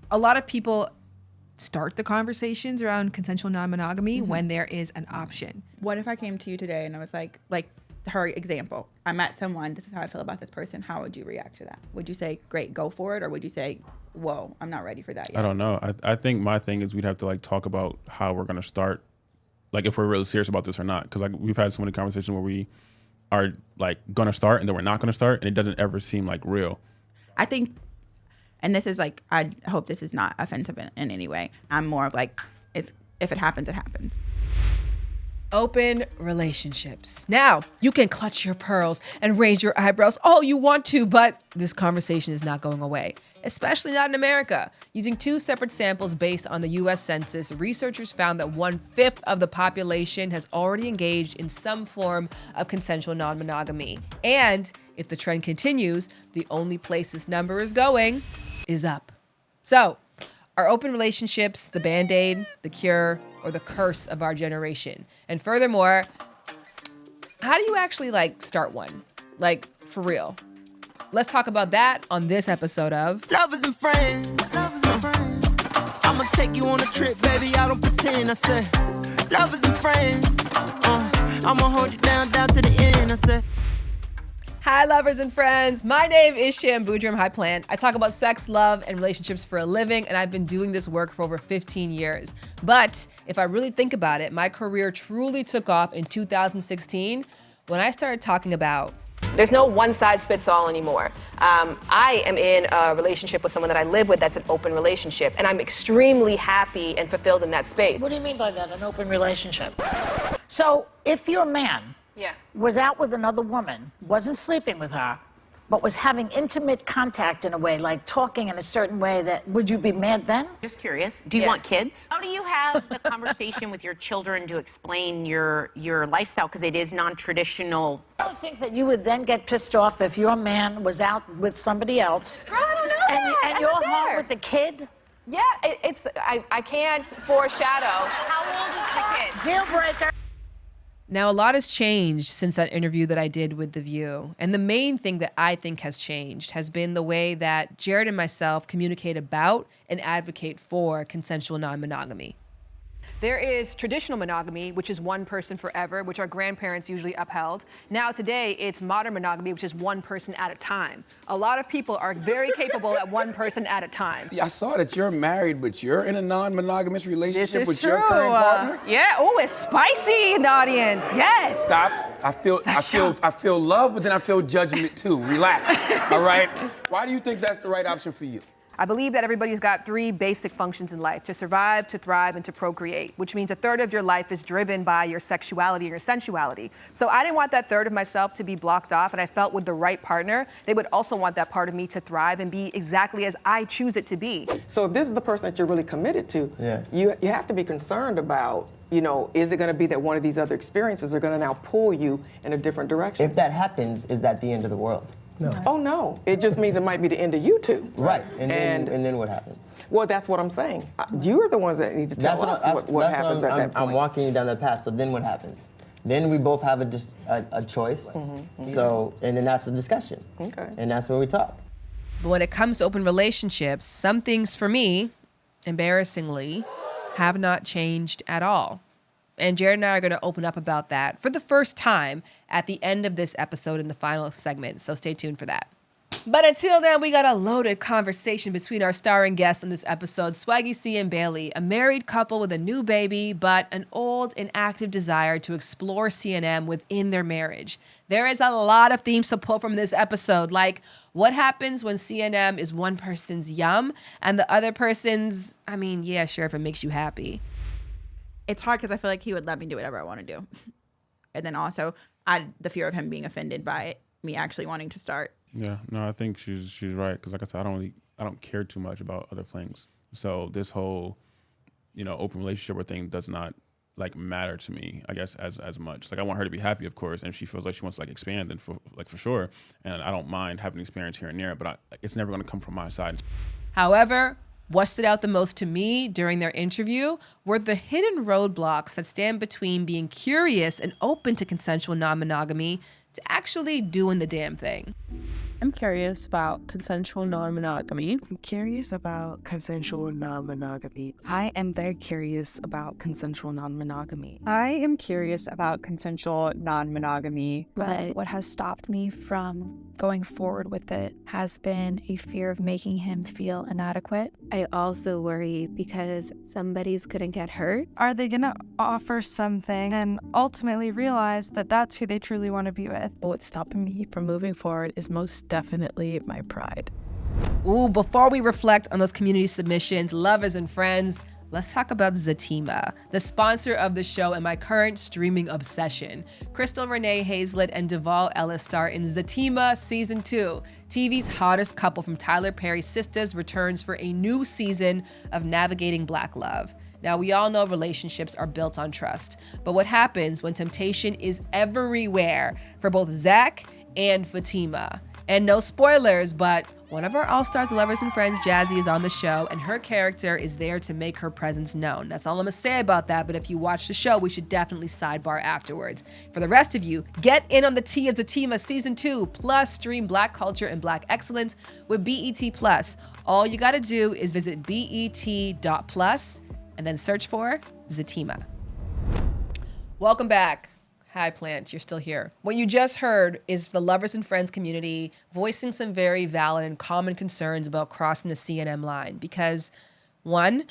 A lot of people start the conversations around consensual non-monogamy when there is an option. What if I came to you today and I was like her example, I met someone, this is how I feel about this person, how would you react to that? Would you say, great, go for it? Or would you say, whoa, I'm not ready for that yet? I don't know. I think my thing is we'd have to like talk about how we're going to start, like if we're really serious about this or not. Because like we've had so many conversations where we are like going to start and then we're not going to start, and it doesn't ever seem like real. I think, and this is like, I hope this is not offensive in any way. I'm more of like, if it happens, it happens. Open relationships. Now, you can clutch your pearls and raise your eyebrows all you want to, but this conversation is not going away, especially not in America. Using 2 separate samples based on the U.S. Census, researchers found that 1/5 of the population has already engaged in some form of consensual non-monogamy. And if the trend continues, the only place this number is going is up. So, are open relationships the bandaid, the cure, or the curse of our generation? And furthermore, how do you actually like start one? Like for real? Let's talk about that on this episode of Lovers and Friends. I'ma take you on a trip, baby. I don't pretend. I said, lovers and friends. I'ma hold you down to the end. I said. Hi, lovers and friends. My name is Sham Boudram High Plant. I talk about sex, love, and relationships for a living, and I've been doing this work for over 15 years. But if I really think about it, my career truly took off in 2016 when I started talking about there's no one size fits all anymore. I am in a relationship with someone that I live with that's an open relationship, and I'm extremely happy and fulfilled in that space. What do you mean by that, an open relationship? So if your man was out with another woman, wasn't sleeping with her, but was having intimate contact in a way, like talking in a certain way, that would you be mad then? Just curious. Do you want kids? How do you have the conversation with your children to explain your lifestyle? Because it is non-traditional. I don't think that you would then get pissed off if your man was out with somebody else. I don't know and you're home with the kid? Yeah, I can't foreshadow. How old is the kid? Deal breaker. Now, a lot has changed since that interview that I did with The View. And the main thing that I think has changed has been the way that Jared and myself communicate about and advocate for consensual non-monogamy. There is traditional monogamy, which is one person forever, which our grandparents usually upheld. Now today, it's modern monogamy, which is one person at a time. A lot of people are very capable at one person at a time. I saw that you're married, but you're in a non-monogamous relationship with your current partner? Yeah, oh, it's spicy in the audience, yes. Stop. I feel love, but then I feel judgment too. Relax, all right? Why do you think that's the right option for you? I believe that everybody's got 3 basic functions in life: to survive, to thrive, and to procreate, which means 1/3 of your life is driven by your sexuality and your sensuality. So I didn't want that 1/3 of myself to be blocked off, and I felt with the right partner, they would also want that part of me to thrive and be exactly as I choose it to be. So if this is the person that you're really committed to, you have to be concerned about, is it going to be that one of these other experiences are going to now pull you in a different direction? If that happens, is that the end of the world? No. Oh, no. It just means it might be the end of you two. Right. And then what happens? Well, that's what I'm saying. You're the ones that need to tell us what happens at that point. I'm walking you down that path, so then what happens? Then we both have a choice. Mm-hmm. So, and then that's the discussion. Okay. And that's where we talk. But when it comes to open relationships, some things for me, embarrassingly, have not changed at all. And Jared and I are going to open up about that for the first time at the end of this episode in the final segment. So stay tuned for that. But until then, we got a loaded conversation between our starring guests on this episode, Swaggy C and Bayleigh, a married couple with a new baby, but an old, inactive desire to explore C&M within their marriage. There is a lot of themes to pull from this episode, like what happens when C&M is one person's yum and the other person's, yeah, sure, if it makes you happy. It's hard because I feel like he would let me do whatever I want to do. And then also, the fear of him being offended by me actually wanting to start. Yeah, no, I think she's right. Because like I said, I don't care too much about other things. So this whole, open relationship or thing does not matter to me, I guess, as much. Like I want her to be happy, of course, and she feels like she wants to expand and for sure. And I don't mind having experience here and there, but it's never going to come from my side. However, what stood out the most to me during their interview were the hidden roadblocks that stand between being curious and open to consensual non-monogamy to actually doing the damn thing. I'm curious about consensual non-monogamy. I'm curious about consensual non-monogamy. I am very curious about consensual non-monogamy. I am curious about consensual non-monogamy. But what has stopped me from going forward with it has been a fear of making him feel inadequate. I also worry because somebody's gonna get hurt. Are they gonna offer something and ultimately realize that that's who they truly want to be with? What's stopping me from moving forward is most definitely my pride. Ooh, before we reflect on those community submissions, lovers and friends, let's talk about Zatima, the sponsor of the show and my current streaming obsession. Crystal Renee Hazlett and Duvall Ellis star in Zatima Season 2. TV's hottest couple from Tyler Perry's Sisters returns for a new season of navigating Black love. Now, we all know relationships are built on trust, but what happens when temptation is everywhere for both Zach and Fatima? And no spoilers, but one of our all-stars, lovers and friends, Jazzy, is on the show, and her character is there to make her presence known. That's all I'm gonna say about that, but if you watch the show, we should definitely sidebar afterwards. For the rest of you, get in on the tea of Zatima Season 2, plus stream Black culture and Black excellence with BET+. All you gotta do is visit BET.plus and then search for Zatima. Welcome back. Hi, Plant, you're still here. What you just heard is the lovers and friends community voicing some very valid and common concerns about crossing the C&M line. Because, one,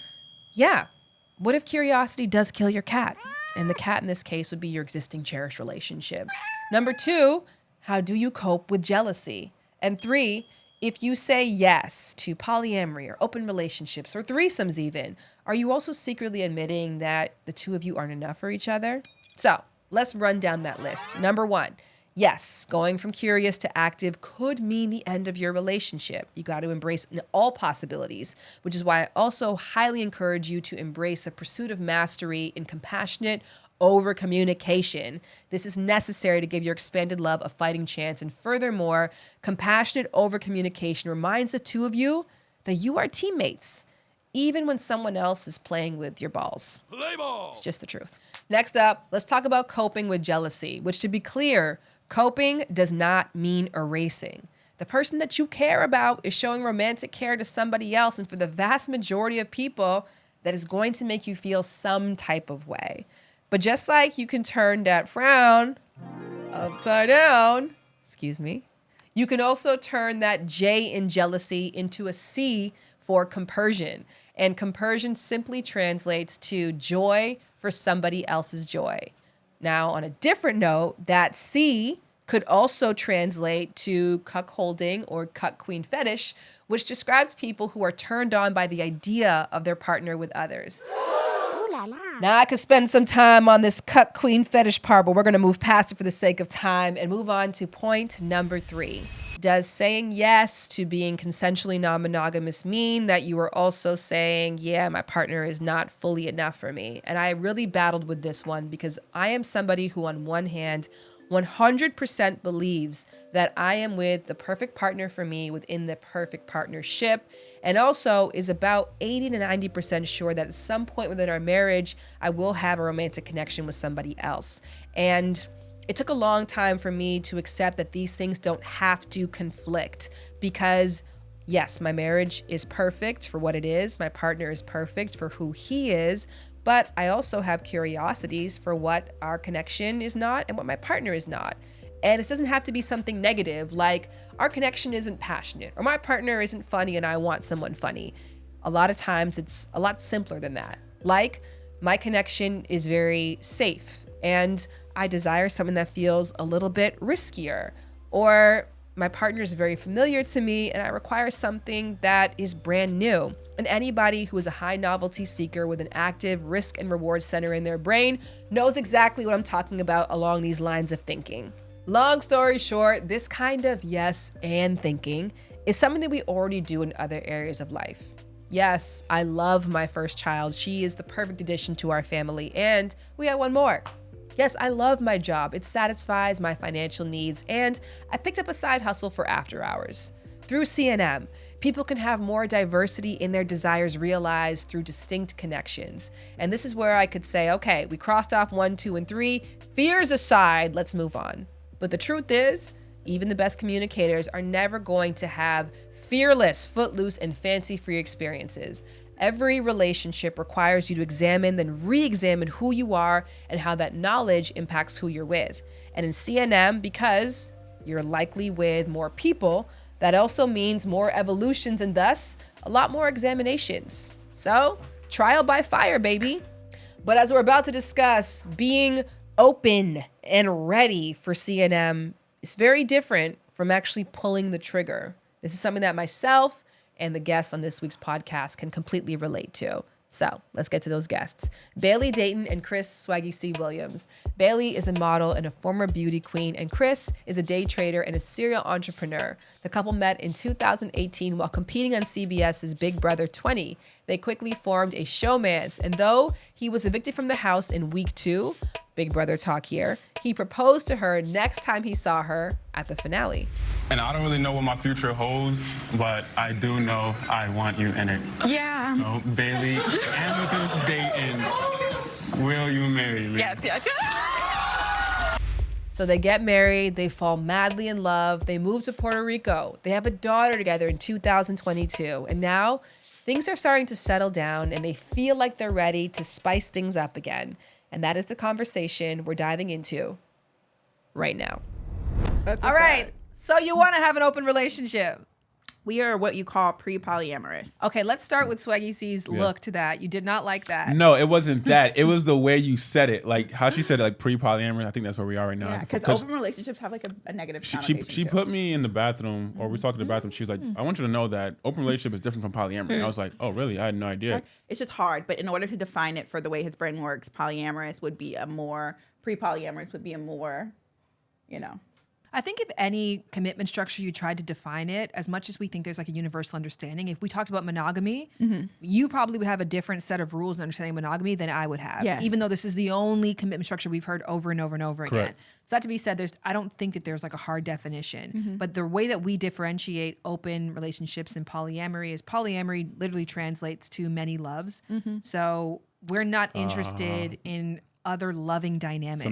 what if curiosity does kill your cat? And the cat in this case would be your existing cherished relationship. Number two, how do you cope with jealousy? And three, if you say yes to polyamory or open relationships or threesomes even, are you also secretly admitting that the two of you aren't enough for each other? So, let's run down that list. Number one, yes, going from curious to active could mean the end of your relationship. You got to embrace all possibilities, which is why I also highly encourage you to embrace the pursuit of mastery in compassionate over communication. This is necessary to give your expanded love a fighting chance. And furthermore, compassionate over communication reminds the two of you that you are teammates, even when someone else is playing with your balls. Play ball. It's just the truth. Next up, let's talk about coping with jealousy, which, to be clear, coping does not mean erasing. The person that you care about is showing romantic care to somebody else, and for the vast majority of people, that is going to make you feel some type of way. But just like you can turn that frown upside down, you can also turn that J in jealousy into a C for compersion. And compersion simply translates to joy for somebody else's joy. Now, on a different note, that C could also translate to cuckolding or cuck queen fetish, which describes people who are turned on by the idea of their partner with others. Now, I could spend some time on this cuck queen fetish part, but we're going to move past it for the sake of time and move on to point number 3. Does saying yes to being consensually non-monogamous mean that you are also saying, yeah, my partner is not fully enough for me? And I really battled with this one because I am somebody who, on one hand, 100% believes that I am with the perfect partner for me within the perfect partnership, and also is about 80 to 90% sure that at some point within our marriage, I will have a romantic connection with somebody else. And it took a long time for me to accept that these things don't have to conflict because, yes, my marriage is perfect for what it is. My partner is perfect for who he is. But I also have curiosities for what our connection is not and what my partner is not. And this doesn't have to be something negative, like our connection isn't passionate or my partner isn't funny and I want someone funny. A lot of times it's a lot simpler than that. Like, my connection is very safe and I desire something that feels a little bit riskier, or my partner is very familiar to me and I require something that is brand new. And anybody who is a high novelty seeker with an active risk and reward center in their brain knows exactly what I'm talking about along these lines of thinking. Long story short, this kind of yes and thinking is something that we already do in other areas of life. Yes, I love my first child. She is the perfect addition to our family. And we have one more. Yes, I love my job. It satisfies my financial needs. And I picked up a side hustle for after hours. Through C&M, people can have more diversity in their desires realized through distinct connections. And this is where I could say, okay, we crossed off 1, 2, and 3. Fears aside, let's move on. But the truth is, even the best communicators are never going to have fearless, footloose, and fancy-free experiences. Every relationship requires you to examine, then re-examine who you are and how that knowledge impacts who you're with. And in CNM, because you're likely with more people, that also means more evolutions and thus a lot more examinations. So, trial by fire, baby. But as we're about to discuss, being open and ready for CNM is very different from actually pulling the trigger. This is something that myself and the guests on this week's podcast can completely relate to. So let's get to those guests. Bayleigh Dayton and Chris Swaggy C. Williams. Bayleigh is a model and a former beauty queen, and Chris is a day trader and a serial entrepreneur. The couple met in 2018 while competing on CBS's Big Brother 20. They quickly formed a showmance, and though he was evicted from the house in week 2, Big Brother talk here, he proposed to her next time he saw her at the finale. And I don't really know what my future holds, but I do know I want you in it. Yeah. So, Bayleigh, Amethyst Dayton, will you marry me? Yes. So they get married, they fall madly in love, they move to Puerto Rico, they have a daughter together in 2022, and now things are starting to settle down and they feel like they're ready to spice things up again. And that is the conversation we're diving into right now. All right. So you want to have an open relationship. We are what you call pre-polyamorous. Okay, let's start with Swaggy C's look to that. You did not like that. No, it wasn't that. It was the way you said it. Like how she said it, like pre-polyamorous. I think that's where we are right now. Yeah, because open relationships have like a negative connotation. She put me in the bathroom, or we talked in the bathroom. She was like, I want you to know that open relationship is different from polyamory. And I was like, oh, really? I had no idea. It's just hard. But in order to define it for the way his brain works, polyamorous would be a more, pre-polyamorous would be a more, you know. I think if any commitment structure you tried to define it, as much as we think there's like a universal understanding, if we talked about monogamy, you probably would have a different set of rules and understanding of monogamy than I would have. Yes. Even though this is the only commitment structure we've heard over and over and over again. Correct. So that to be said, I don't think that there's like a hard definition. But the way that we differentiate open relationships and polyamory is polyamory literally translates to many loves. So we're not interested in other loving dynamics.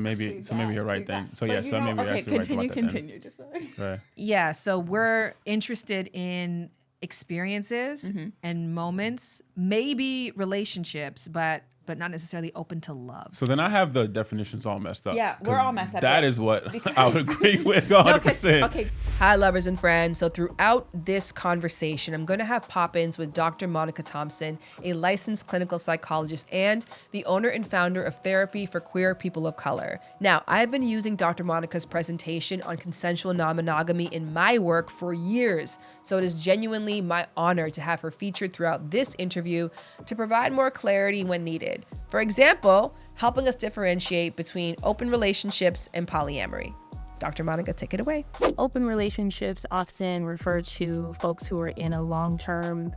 So maybe you're right then. So yeah, so maybe you're actually right about that. Continue. Just right. Yeah, so we're interested in experiences and moments, maybe relationships, but not necessarily open to love. So then I have the definitions all messed up. Yeah, we're all messed up. That is what I would agree with 100%. Okay. Hi, lovers and friends. So throughout this conversation, I'm going to have pop-ins with Dr. Monica Thompson, a licensed clinical psychologist and the owner and founder of Therapy for Queer People of Color. Now, I've been using Dr. Monica's presentation on consensual non-monogamy in my work for years. So it is genuinely my honor to have her featured throughout this interview to provide more clarity when needed. For example, helping us differentiate between open relationships and polyamory. Dr. Monica, take it away. Open relationships often refer to folks who are in a long-term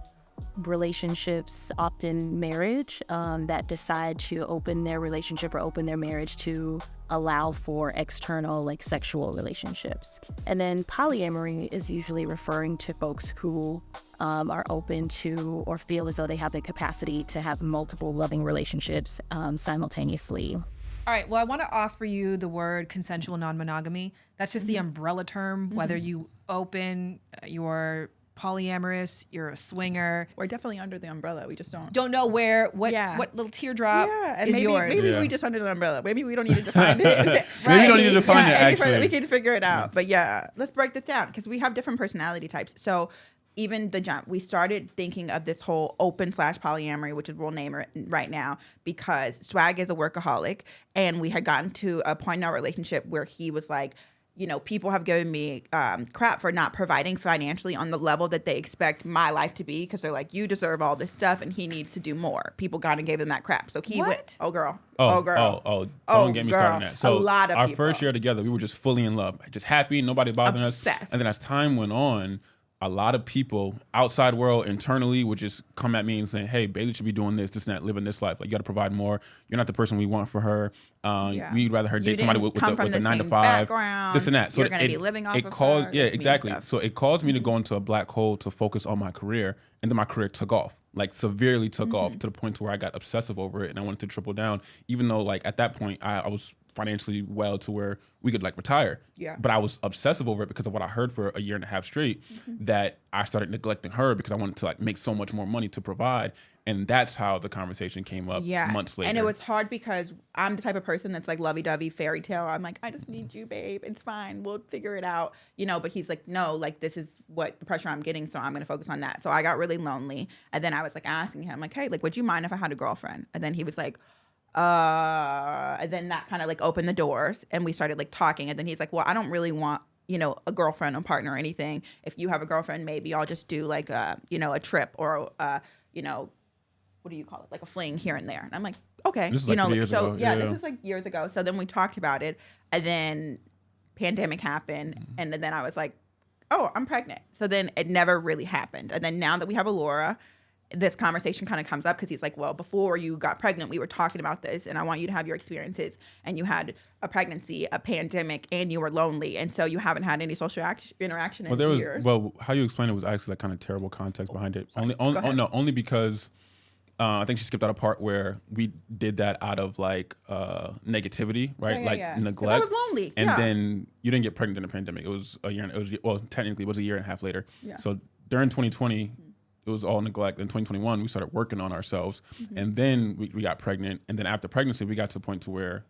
relationships, often marriage, that decide to open their relationship or open their marriage to allow for external, like sexual relationships. And then polyamory is usually referring to folks who are open to or feel as though they have the capacity to have multiple loving relationships simultaneously. All right, well, I want to offer you the word consensual non-monogamy. That's just the umbrella term, whether you open, you're polyamorous, you're a swinger. We're definitely under the umbrella. We just don't know what little teardrop and is maybe, yours. Maybe we just under the umbrella. Maybe we don't need to define it. Maybe you don't need to define it, actually. We can figure it out. But yeah, let's break this down because we have different personality types. So even the jump, we started thinking of this whole open/polyamory, which is we'll name it right now, because Swag is a workaholic, and we had gotten to a point in our relationship where he was like, you know, people have given me crap for not providing financially on the level that they expect my life to be, because they're like, you deserve all this stuff, and he needs to do more. People got and gave him that crap, so he went. Oh girl. Don't get me started on that. So a lot of our people. first year together, we were just fully in love, just happy, nobody bothering us. And then as time went on, a lot of people outside world internally would just come at me and say, hey, Bayleigh should be doing this and that, living this life. Like, you got to provide more. You're not the person we want for her. We'd rather her date somebody with the 9-to-5, this and that. So you're going to be living off of caused, her. yeah, exactly. So it caused me to go into a black hole to focus on my career. And then my career took off, like severely took off to the point to where I got obsessive over it. And I wanted to triple down, even though like at that point I was financially well to where we could like retire. Yeah. But I was obsessive over it because of what I heard for a year and a half straight, that I started neglecting her because I wanted to like make so much more money to provide. And that's how the conversation came up months later. And it was hard because I'm the type of person that's like lovey-dovey fairy tale. I'm like, I just need you, babe. It's fine. We'll figure it out. You know, but he's like, no, like this is what the pressure I'm getting. So I'm going to focus on that. So I got really lonely. And then I was like asking him like, hey, like, would you mind if I had a girlfriend? And then he was like, and then that kind of like opened the doors and we started like talking. And then he's like, well, I don't really want, you know, a girlfriend, a partner or anything. If you have a girlfriend, maybe I'll just do like a, you know, a trip or, you know, what do you call it? Like a fling here and there. And I'm like, okay, This is you like know, years so ago. yeah, Yeah. this is like years ago. So then we talked about it and then pandemic happened. And then I was like, oh, I'm pregnant. So then it never really happened. And then now that we have Allura, this conversation kind of comes up because he's like, well, before you got pregnant, we were talking about this and I want you to have your experiences. And you had a pregnancy, a pandemic, and you were lonely. And so you haven't had any social interaction in years. Well, how you explained it was actually like kind of terrible context behind it. Only because I think she skipped out a part where we did that out of like negativity, right? Neglect. 'Cause I was lonely. And then you didn't get pregnant in the pandemic. It was a year. Technically it was a year and a half later. Yeah. So during 2020, it was all neglect. In 2021, we started working on ourselves, and then we got pregnant. And then after pregnancy, we got to the point to where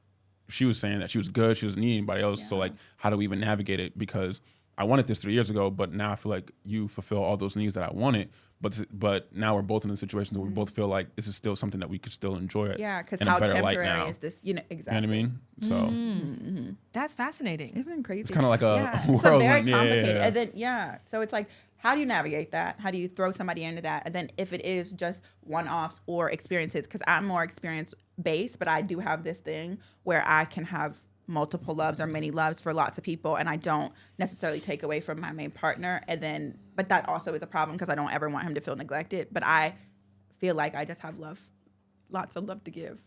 she was saying that she was good, she doesn't need anybody else. So like, how do we even navigate it? Because I wanted this 3 years ago, but now I feel like you fulfill all those needs that I wanted. But now we're both in a situation where we both feel like this is still something that we could still enjoy it. Yeah, because in how a better light temporary now. is this? You know, exactly. You know what I mean? So That's fascinating. Isn't it crazy? it's kind of like a It's a very whirlwind. complicated. Yeah. And then so it's like, how do you navigate that? How do you throw somebody into that? And then if it is just one-offs or experiences, because I'm more experience-based, but I do have this thing where I can have multiple loves or many loves for lots of people, and I don't necessarily take away from my main partner. And then, but that also is a problem because I don't ever want him to feel neglected. But I feel like I just have lots of love to give.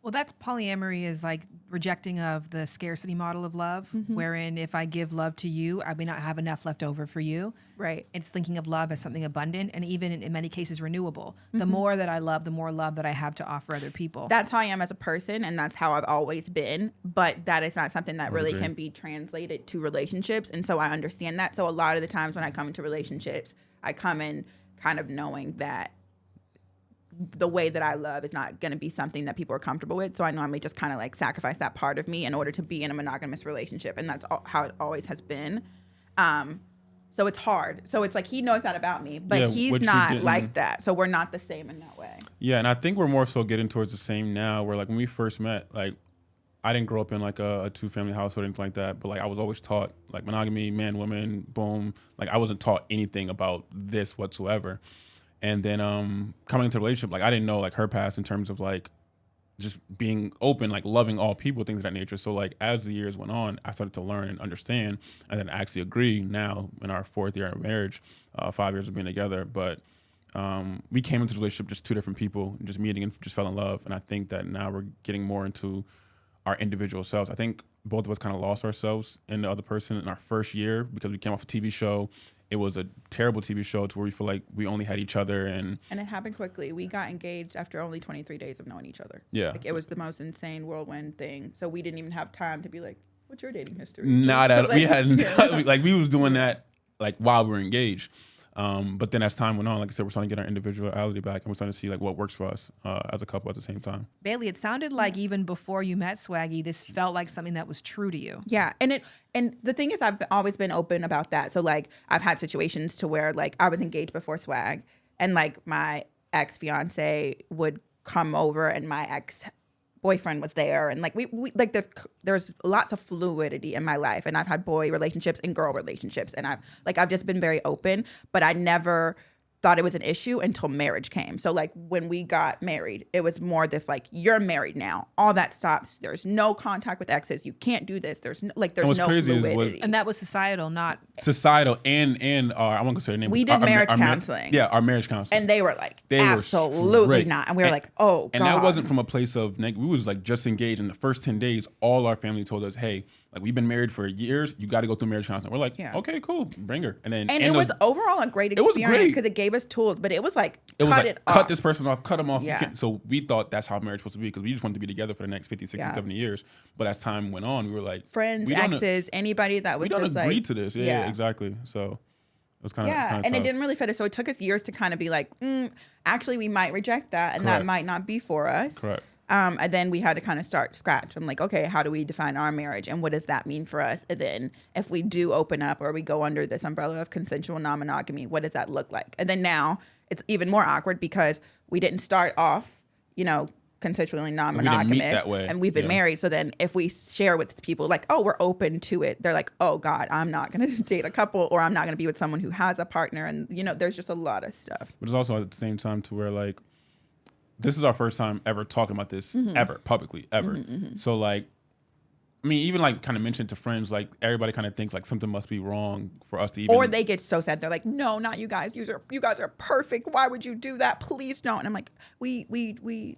Well, that's polyamory is like rejecting of the scarcity model of love, wherein if I give love to you, I may not have enough left over for you. Right. It's thinking of love as something abundant and even in many cases renewable. The more that I love, the more love that I have to offer other people. That's how I am as a person, and that's how I've always been. But that is not something that really can be translated to relationships. And so I understand that. So a lot of the times when I come into relationships, I come in kind of knowing that the way that I love is not going to be something that people are comfortable with. So I normally just kind of like sacrifice that part of me in order to be in a monogamous relationship. And that's how it always has been. So it's hard. So it's like he knows that about me, but he's not like that. So we're not the same in that way. Yeah, and I think we're more so getting towards the same now, where like when we first met, like I didn't grow up in like a two-family household or anything like that, but like I was always taught like monogamy, man, woman, boom. Like I wasn't taught anything about this whatsoever. And then coming into a relationship, like I didn't know like her past in terms of like just being open, like loving all people, things of that nature. So like as the years went on, I started to learn and understand, and then actually agree now in our 4th year of marriage, 5 years of being together. But we came into the relationship just two different people, just meeting and just fell in love. And I think that now we're getting more into our individual selves. I think both of us kind of lost ourselves in the other person in our first year because we came off a TV show. It was a terrible TV show to where we feel like we only had each other. And it happened quickly. We got engaged after only 23 days of knowing each other. Yeah. Like it was the most insane whirlwind thing. So we didn't even have time to be like, what's your dating history? Not at all. Like, We had, like we was doing that like while we were engaged. But then as time went on, like I said, we're starting to get our individuality back and we're starting to see like what works for us as a couple at the same time. Bayleigh, it sounded like even before you met Swaggy, this felt like something that was true to you. Yeah. And the thing is, I've always been open about that. So like I've had situations to where like I was engaged before Swag and like my ex-fiance would come over and my ex-boyfriend was there. And like we like there's lots of fluidity in my life. And I've had boy relationships and girl relationships. And I've just been very open, but I never thought it was an issue until marriage came. So like when we got married, it was more this like, you're married now. All that stops. There's no contact with exes. You can't do this. There's no fluidity. And that was societal, not societal and I won't say her name. We did marriage counseling. Our marriage counseling. And they were like, absolutely not. And we were like, oh, God. And that wasn't from a place of we was like just engaged. In the first 10 days, all our family told us, hey, Like, we've been married for years. You got to go through marriage counseling. We're like, okay, cool, bring her. And it was overall a great experience because it gave us tools, but it was like, cut this person off, cut them off. Yeah. So we thought that's how marriage was supposed to be because we just wanted to be together for the next 50, 60, 70 years. But as time went on, we were like, friends, exes, anybody that was we don't just agree like, to this. Yeah, exactly. So it was kind of and tough. it didn't really fit us. So it took us years to kind of be like, actually, we might reject that, and that might not be for us. Correct. And then we had to kind of start scratch. I'm like, okay, how do we define our marriage and what does that mean for us? And then if we do open up or we go under this umbrella of consensual non-monogamy, what does that look like? And then now it's even more awkward because we didn't start off, consensually non-monogamous and we've been married. So then if we share with people like, oh, we're open to it, they're like, oh God, I'm not going to date a couple or I'm not going to be with someone who has a partner. And, there's just a lot of stuff. But it's also at the same time to where like, this is our first time ever talking about this ever, publicly, ever. So like, I mean, even like kind of mentioned to friends, like everybody kind of thinks like something must be wrong for us to even. Or they get so sad. They're like, no, not you guys. You guys are perfect. Why would you do that? Please don't. And I'm like, we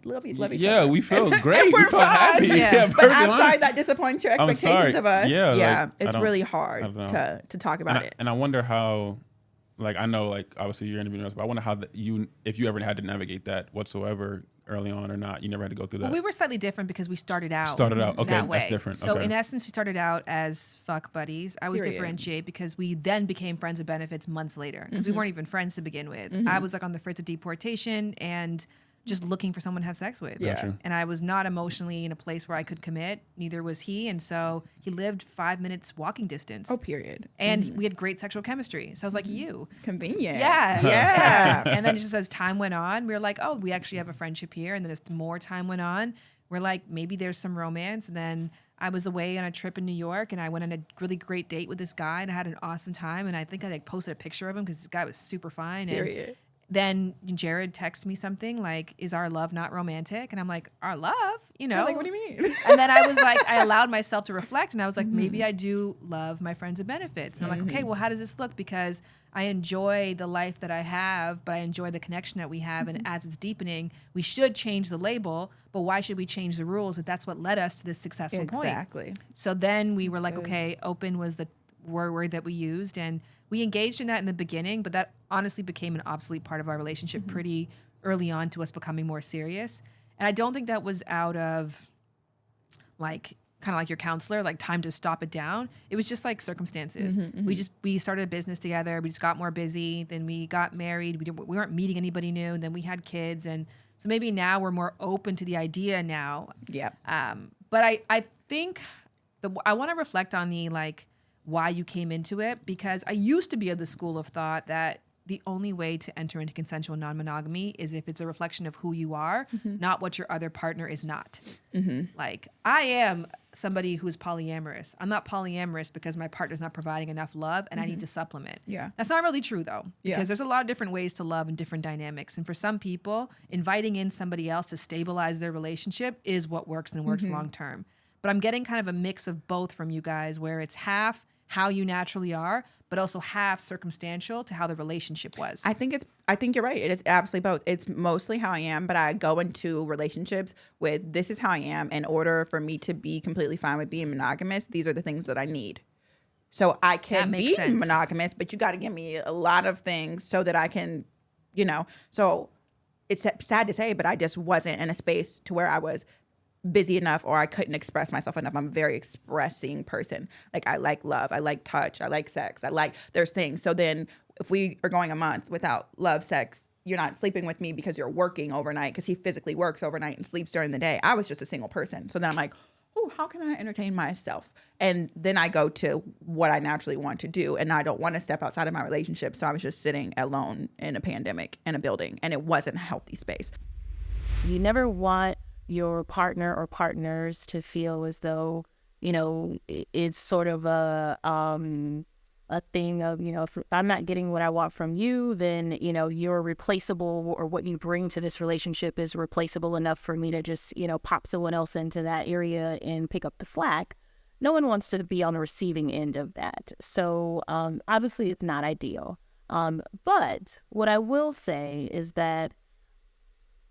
love each other. Yeah, we feel great. We feel happy. Yeah, but outside that disappoints your expectations of us. Yeah, it's really hard to talk about it. And I wonder how. Like, I know, like, obviously you're interviewing us, but I wonder how if you ever had to navigate that whatsoever early on or not. You never had to go through that. Well, we were slightly different because we started out. Okay, that way. That's different. So okay. in essence, we started out as fuck buddies. I always differentiate because we then became friends with benefits months later because we weren't even friends to begin with. I was like on the fritz of deportation and just looking for someone to have sex with. Yeah. And I was not emotionally in a place where I could commit. Neither was he. And so he lived 5 minutes walking distance. Oh, period. And we had great sexual chemistry. So I was like, convenient. Yeah. And then just as time went on, we were like, oh, we actually have a friendship here. And then as more time went on, we're like, maybe there's some romance. And then I was away on a trip in New York and I went on a really great date with this guy and I had an awesome time. And I think I like posted a picture of him because this guy was super fine. Period. And then Jared texts me something like, is our love not romantic? And I'm like, our love? Like, what do you mean? And then I was like, I allowed myself to reflect and I was like, maybe I do love my friends and benefits. And I'm like, okay, well, how does this look? Because I enjoy the life that I have, but I enjoy the connection that we have. And as it's deepening, we should change the label, but why should we change the rules if that's what led us to this successful point? Exactly. So then we were like, okay, open was the word that we used. And we engaged in that in the beginning, but that honestly became an obsolete part of our relationship pretty early on to us becoming more serious. And I don't think that was out of like kind of like your counselor, like time to stop it down. It was just like circumstances. We started a business together. We just got more busy. Then we got married. We weren't meeting anybody new. And then we had kids. And so maybe now we're more open to the idea now. Yeah. But I think I want to reflect on the like why you came into it, because I used to be of the school of thought that the only way to enter into consensual non-monogamy is if it's a reflection of who you are, not what your other partner is not. Like, I am somebody who's polyamorous. I'm not polyamorous because my partner's not providing enough love and I need to supplement. Yeah. That's not really true though, because there's a lot of different ways to love and different dynamics. And for some people, inviting in somebody else to stabilize their relationship is what works and works long term. But I'm getting kind of a mix of both from you guys, where it's half how you naturally are, but also half circumstantial to how the relationship was. I think you're right. It is absolutely both. It's mostly how I am, but I go into relationships with this is how I am. In order for me to be completely fine with being monogamous, these are the things that I need. So I can be monogamous, but you got to give me a lot of things so that I can, so it's sad to say, but I just wasn't in a space to where I was busy enough or I couldn't express myself enough. I'm a very expressing person. Like, I like love, I like touch, I like sex, there's things. So then if we are going a month without love, sex, you're not sleeping with me because you're working overnight, because he physically works overnight and sleeps during the day. I was just a single person. So then I'm like, oh, how can I entertain myself? And then I go to what I naturally want to do. And I don't want to step outside of my relationship. So I was just sitting alone in a pandemic in a building, and it wasn't a healthy space. You never want your partner or partners to feel as though, it's sort of a thing of, if I'm not getting what I want from you, then, you're replaceable, or what you bring to this relationship is replaceable enough for me to just, pop someone else into that area and pick up the slack. No one wants to be on the receiving end of that. So obviously it's not ideal. But what I will say is that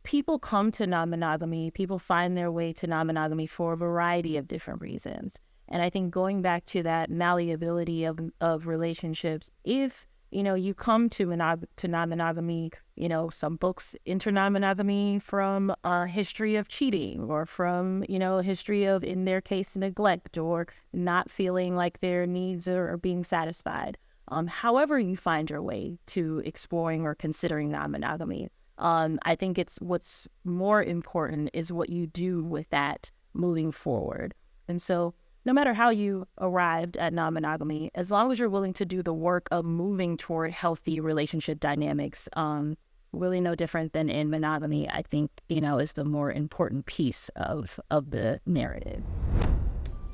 people come to non-monogamy, people find their way to non-monogamy for a variety of different reasons. And I think going back to that malleability of relationships, if you come to non-monogamy, some books enter non-monogamy from a history of cheating or from, a history of, in their case, neglect or not feeling like their needs are being satisfied. However you find your way to exploring or considering non-monogamy, I think what's more important is what you do with that moving forward. And so no matter how you arrived at non-monogamy, as long as you're willing to do the work of moving toward healthy relationship dynamics, really no different than in monogamy, I think, is the more important piece of the narrative.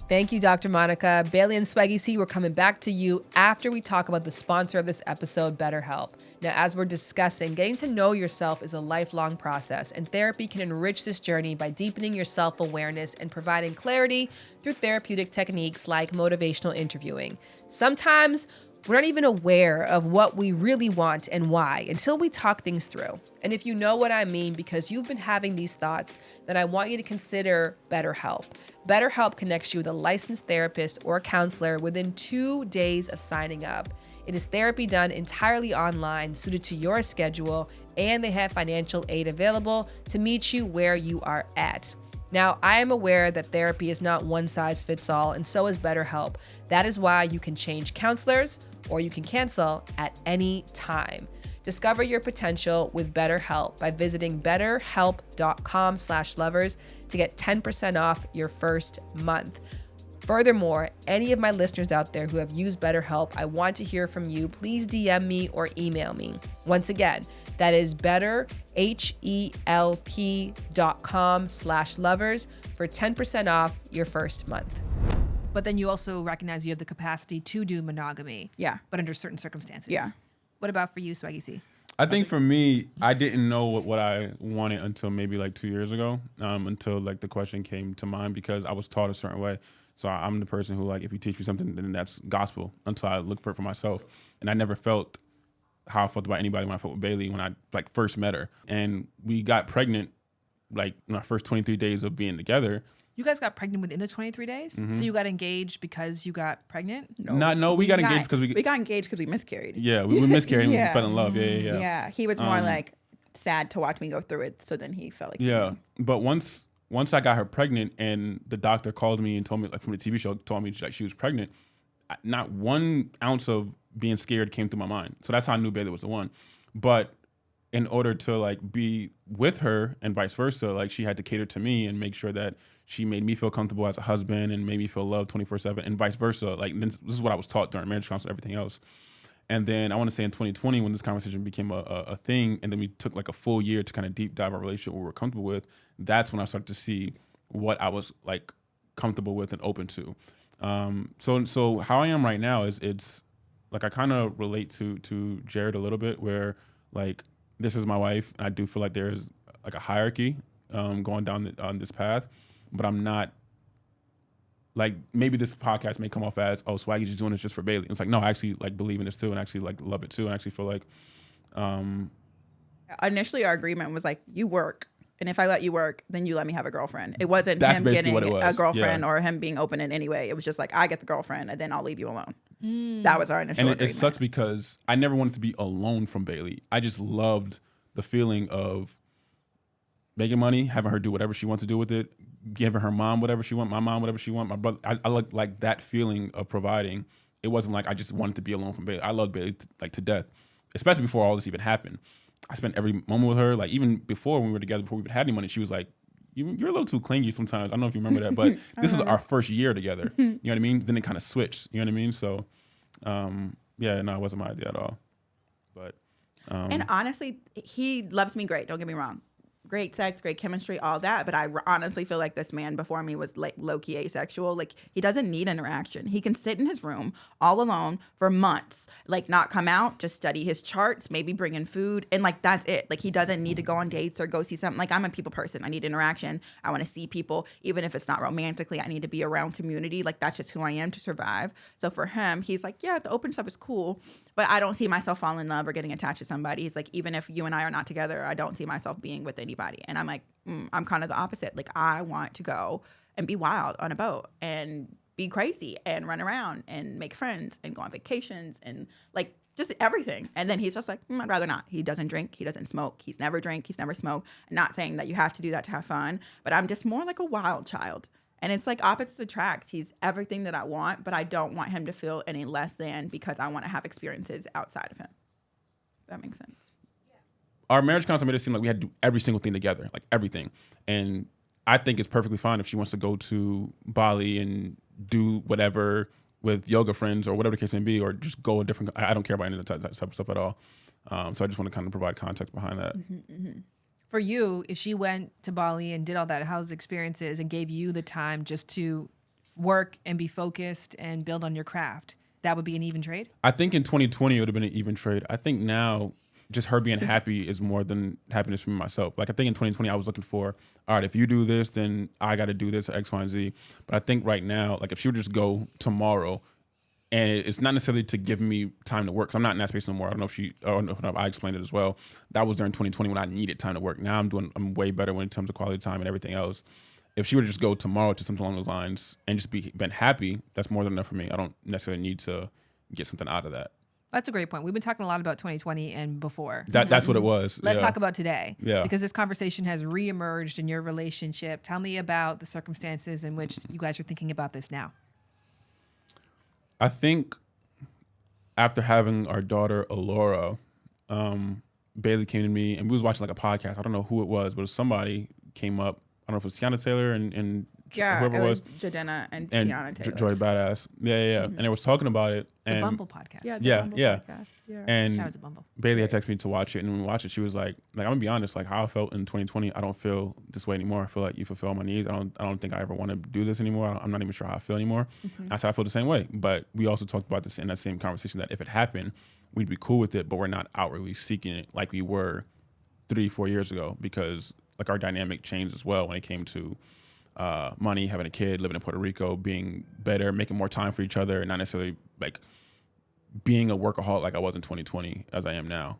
Thank you, Dr. Monica. Bayleigh and Swaggy C, we're coming back to you after we talk about the sponsor of this episode, BetterHelp. Now, as we're discussing, getting to know yourself is a lifelong process, and therapy can enrich this journey by deepening your self-awareness and providing clarity through therapeutic techniques like motivational interviewing. Sometimes we're not even aware of what we really want and why until we talk things through. And if you know what I mean because you've been having these thoughts, then I want you to consider BetterHelp. BetterHelp connects you with a licensed therapist or counselor within 2 days of signing up. It is therapy done entirely online, suited to your schedule, and they have financial aid available to meet you where you are at. Now, I am aware that therapy is not one size fits all, and so is BetterHelp. That is why you can change counselors or you can cancel at any time. Discover your potential with BetterHelp by visiting betterhelp.com/lovers to get 10% off your first month. Furthermore, any of my listeners out there who have used BetterHelp, I want to hear from you. Please DM me or email me. Once again, that is betterhelp.com/lovers for 10% off your first month. But then you also recognize you have the capacity to do monogamy. Yeah. But under certain circumstances. Yeah. What about for you, Swaggy C? I think for me, I didn't know what I wanted until maybe like 2 years ago, until like the question came to mind because I was taught a certain way. So I'm the person who, like, if you teach me something, then that's gospel until I look for it for myself. And I never felt how I felt about anybody when I felt with Bayleigh when I like first met her. And we got pregnant like in our first 23 days of being together. You guys got pregnant within the 23 days? Mm-hmm. So you got engaged because you got pregnant? No, we got engaged because we got engaged because we miscarried. Yeah, we miscarried and we fell in love. Yeah. Yeah, he was more like sad to watch me go through it, so then he felt like but once I got her pregnant and the doctor called me and told me, like from the TV show, told me like she was pregnant, not 1 ounce of being scared came through my mind. So that's how I knew Bayleigh was the one. But in order to like be with her and vice versa, like she had to cater to me and make sure that she made me feel comfortable as a husband and made me feel loved 24/7 and vice versa. Like this is what I was taught during marriage counseling and everything else. And then I want to say in 2020, when this conversation became a thing, and then we took like a full year to kind of deep dive our relationship, what we were comfortable with, that's when I started to see what I was like comfortable with and open to. So how I am right now is it's like I kind of relate to Jared a little bit, where like this is my wife, and I do feel like there's like a hierarchy going down on this path, but I'm not. Like maybe this podcast may come off as, oh, Swaggy's just doing this just for Bayleigh. It's like, no, I actually like believe in this too, and actually like love it too, and I actually feel like. Initially, our agreement was like, you work, and if I let you work, then you let me have a girlfriend. It wasn't That's him basically getting what it was. a girlfriend Yeah. or him being open in any way. It was just like, I get the girlfriend, and then I'll leave you alone. That was our initial and agreement. it sucks because I never wanted to be alone from Bayleigh. I just loved the feeling of making money, having her do whatever she wants to do with it, giving her mom whatever she wants, my mom whatever she wants, my brother. I like that feeling of providing. It wasn't like I just wanted to be alone from Bayleigh. I loved Bayleigh to death, especially before all this even happened. I spent every moment with her. Like even before when we were together, before we even had any money, she was like, you're a little too clingy sometimes. I don't know if you remember that, but this is our first year together. You know what I mean? Then it kind of switched. You know what I mean? So, yeah, no, it wasn't my idea at all. But and honestly, he loves me great. Don't get me wrong. Great sex, great chemistry, all that. But I honestly feel like this man before me was like low-key asexual. Like he doesn't need interaction. He can sit in his room all alone for months, like not come out, just study his charts, maybe bring in food. And like, that's it. Like he doesn't need to go on dates or go see something. Like I'm a people person. I need interaction. I want to see people, even if it's not romantically. I need to be around community. Like that's just who I am to survive. So for him, he's like, yeah, the open stuff is cool, but I don't see myself falling in love or getting attached to somebody. He's like, even if you and I are not together, I don't see myself being with anybody. And I'm like, I'm kind of the opposite. Like I want to go and be wild on a boat and be crazy and run around and make friends and go on vacations and like just everything. And then he's just like, I'd rather not. He doesn't drink. He doesn't smoke. He's never drank. He's never smoked. I'm not saying that you have to do that to have fun, but I'm just more like a wild child. And it's like opposites attract. He's everything that I want, but I don't want him to feel any less than because I want to have experiences outside of him. That makes sense. Our marriage counsel made it seem like we had to do every single thing together, like everything. And I think it's perfectly fine if she wants to go to Bali and do whatever with yoga friends or whatever the case may be, or just go a different. I don't care about any of that type of stuff at all. So I just want to kind of provide context behind that. For you, if she went to Bali and did all that house experiences and gave you the time just to work and be focused and build on your craft, that would be an even trade? I think in 2020 it would have been an even trade. I think now just her being happy is more than happiness for me myself. Like I think in 2020 I was looking for, all right, if you do this, then I got to do this, X, Y, and Z. But I think right now, like if she would just go tomorrow, and it's not necessarily to give me time to work, because I'm not in that space no more. I don't know if I explained it as well. That was during 2020 when I needed time to work. Now I'm way better when it comes to quality time and everything else. If she would just go tomorrow to something along those lines and just been happy, that's more than enough for me. I don't necessarily need to get something out of that. That's a great point. We've been talking a lot about 2020 and before. That's what it was. Let's talk about today. Yeah. Because this conversation has reemerged in your relationship. Tell me about the circumstances in which you guys are thinking about this now. I think after having our daughter, Alora, Bayleigh came to me and we was watching like a podcast. I don't know who it was, but somebody came up. I don't know if it was Tiana Taylor and whoever it was Jadena and Tiana Taylor. Joy Badass. Yeah. And they was talking about it. And the Bumble podcast. Yeah. Podcast. Yeah. And shout out to Bumble. Bayleigh had texted me to watch it, and when we watched it, she was like I'm gonna be honest, like how I felt in 2020, I don't feel this way anymore. I feel like you fulfill my needs. I don't think I ever want to do this anymore. I'm not even sure how I feel anymore. I said I feel the same way, but we also talked about this in that same conversation that if it happened, we'd be cool with it, but we're not outwardly seeking it like we were 3-4 years ago, because like our dynamic changed as well when it came to money, having a kid, living in Puerto Rico, being better, making more time for each other, and not necessarily like being a workaholic like I was in 2020 as I am now.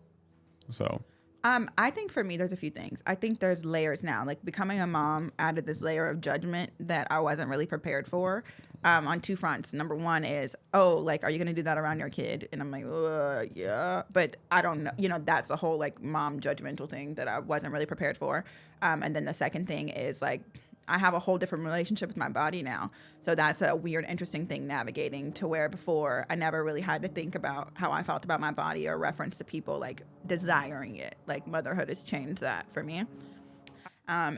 So I think for me, there's a few things. I think there's layers now. Like becoming a mom added this layer of judgment that I wasn't really prepared for on two fronts. Number one is, like, are you going to do that around your kid? And I'm like, yeah. But I don't know. That's a whole like mom judgmental thing that I wasn't really prepared for. And then the second thing is like, I have a whole different relationship with my body now. So that's a weird, interesting thing navigating to where before I never really had to think about how I felt about my body or reference to people like desiring it. Like motherhood has changed that for me. And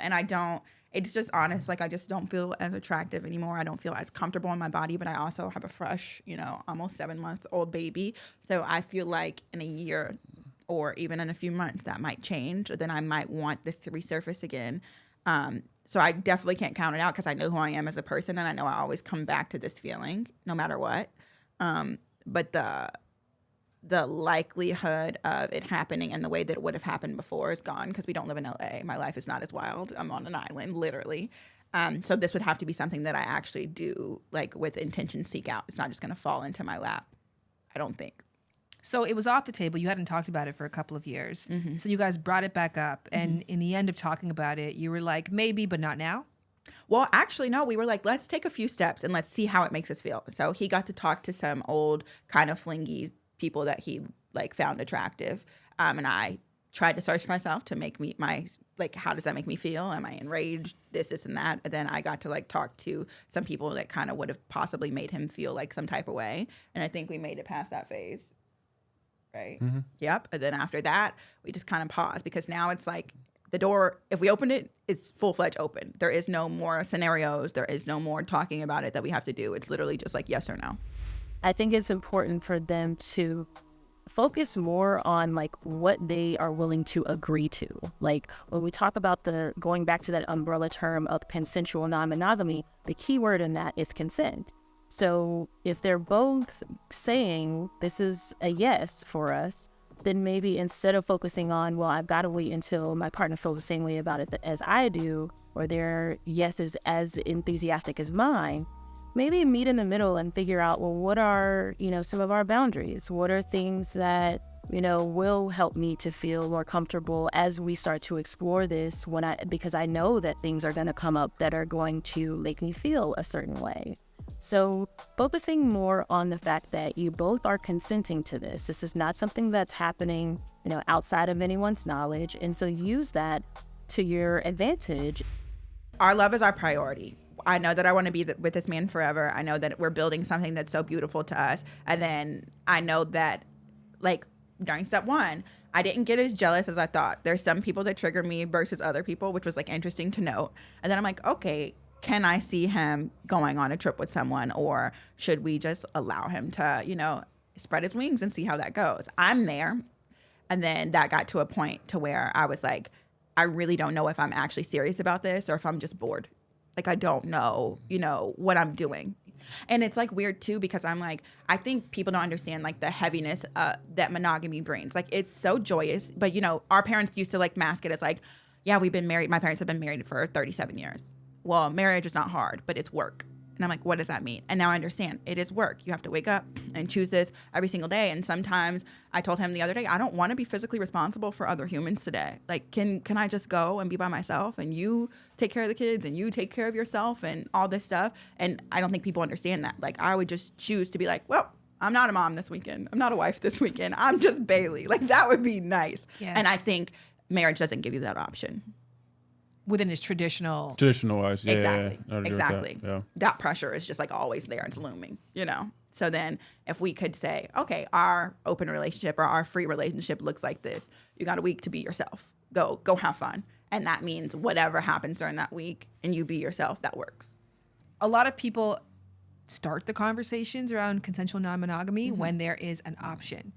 it's just honest. Like I just don't feel as attractive anymore. I don't feel as comfortable in my body, but I also have a fresh, almost 7-month-old baby. So I feel like in a year or even in a few months that might change. Then I might want this to resurface again. So I definitely can't count it out because I know who I am as a person, and I know I always come back to this feeling no matter what. But the likelihood of it happening in the way that it would have happened before is gone because we don't live in LA. My life is not as wild. I'm on an island, literally. So this would have to be something that I actually do, like with intention, seek out. It's not just going to fall into my lap, I don't think. So it was off the table. You hadn't talked about it for a couple of years. Mm-hmm. So you guys brought it back up. And in the end of talking about it, you were like, maybe, but not now? Well, actually, no. We were like, let's take a few steps and let's see how it makes us feel. So he got to talk to some old kind of flingy people that he like found attractive. And I tried to search myself to make me how does that make me feel? Am I enraged? This, and that. And then I got to like talk to some people that kind of would have possibly made him feel like some type of way. And I think we made it past that phase. Right. Mm-hmm. Yep. And then after that, we just kind of paused because now it's like the door, if we open it, it's full-fledged open. There is no more scenarios. There is no more talking about it that we have to do. It's literally just like yes or no. I think it's important for them to focus more on like what they are willing to agree to. Like when we talk about going back to that umbrella term of consensual non-monogamy, the key word in that is consent. So if they're both saying this is a yes for us, then maybe instead of focusing on, well, I've got to wait until my partner feels the same way about it as I do, or their yes is as enthusiastic as mine, maybe meet in the middle and figure out, well, what are, some of our boundaries? What are things that, will help me to feel more comfortable as we start to explore this because I know that things are going to come up that are going to make me feel a certain way. So focusing more on the fact that you both are consenting to this. This is not something that's happening, outside of anyone's knowledge. And so use that to your advantage. Our love is our priority. I know that I want to be with this man forever. I know that we're building something that's so beautiful to us. And then I know that, like, during step 1, I didn't get as jealous as I thought. There's some people that trigger me versus other people, which was, like, interesting to note. And then I'm like, okay, can I see him going on a trip with someone, or should we just allow him to, spread his wings and see how that goes? I'm there. And then that got to a point to where I was like, I really don't know if I'm actually serious about this or if I'm just bored. Like, I don't know, what I'm doing. And it's, like, weird, too, because I'm like, I think people don't understand, like, the heaviness that monogamy brings. Like, it's so joyous. But, our parents used to, like, mask it as, like, yeah, we've been married. My parents have been married for 37 years. Well, marriage is not hard, but it's work. And I'm like, what does that mean? And now I understand. It is work. You have to wake up and choose this every single day. And sometimes I told him the other day, I don't want to be physically responsible for other humans today. Like, can I just go and be by myself, and you take care of the kids and you take care of yourself and all this stuff? And I don't think people understand that. Like, I would just choose to be like, well, I'm not a mom this weekend. I'm not a wife this weekend. I'm just Bayleigh. Like, that would be nice. Yes. And I think marriage doesn't give you that option. Within its traditional wise, yeah. Exactly. Yeah. That pressure is just, like, always there. It's looming, So then if we could say, okay, our open relationship or our free relationship looks like this. You got a week to be yourself. Go have fun. And that means whatever happens during that week and you be yourself, that works. A lot of people start the conversations around consensual non-monogamy when there is an option.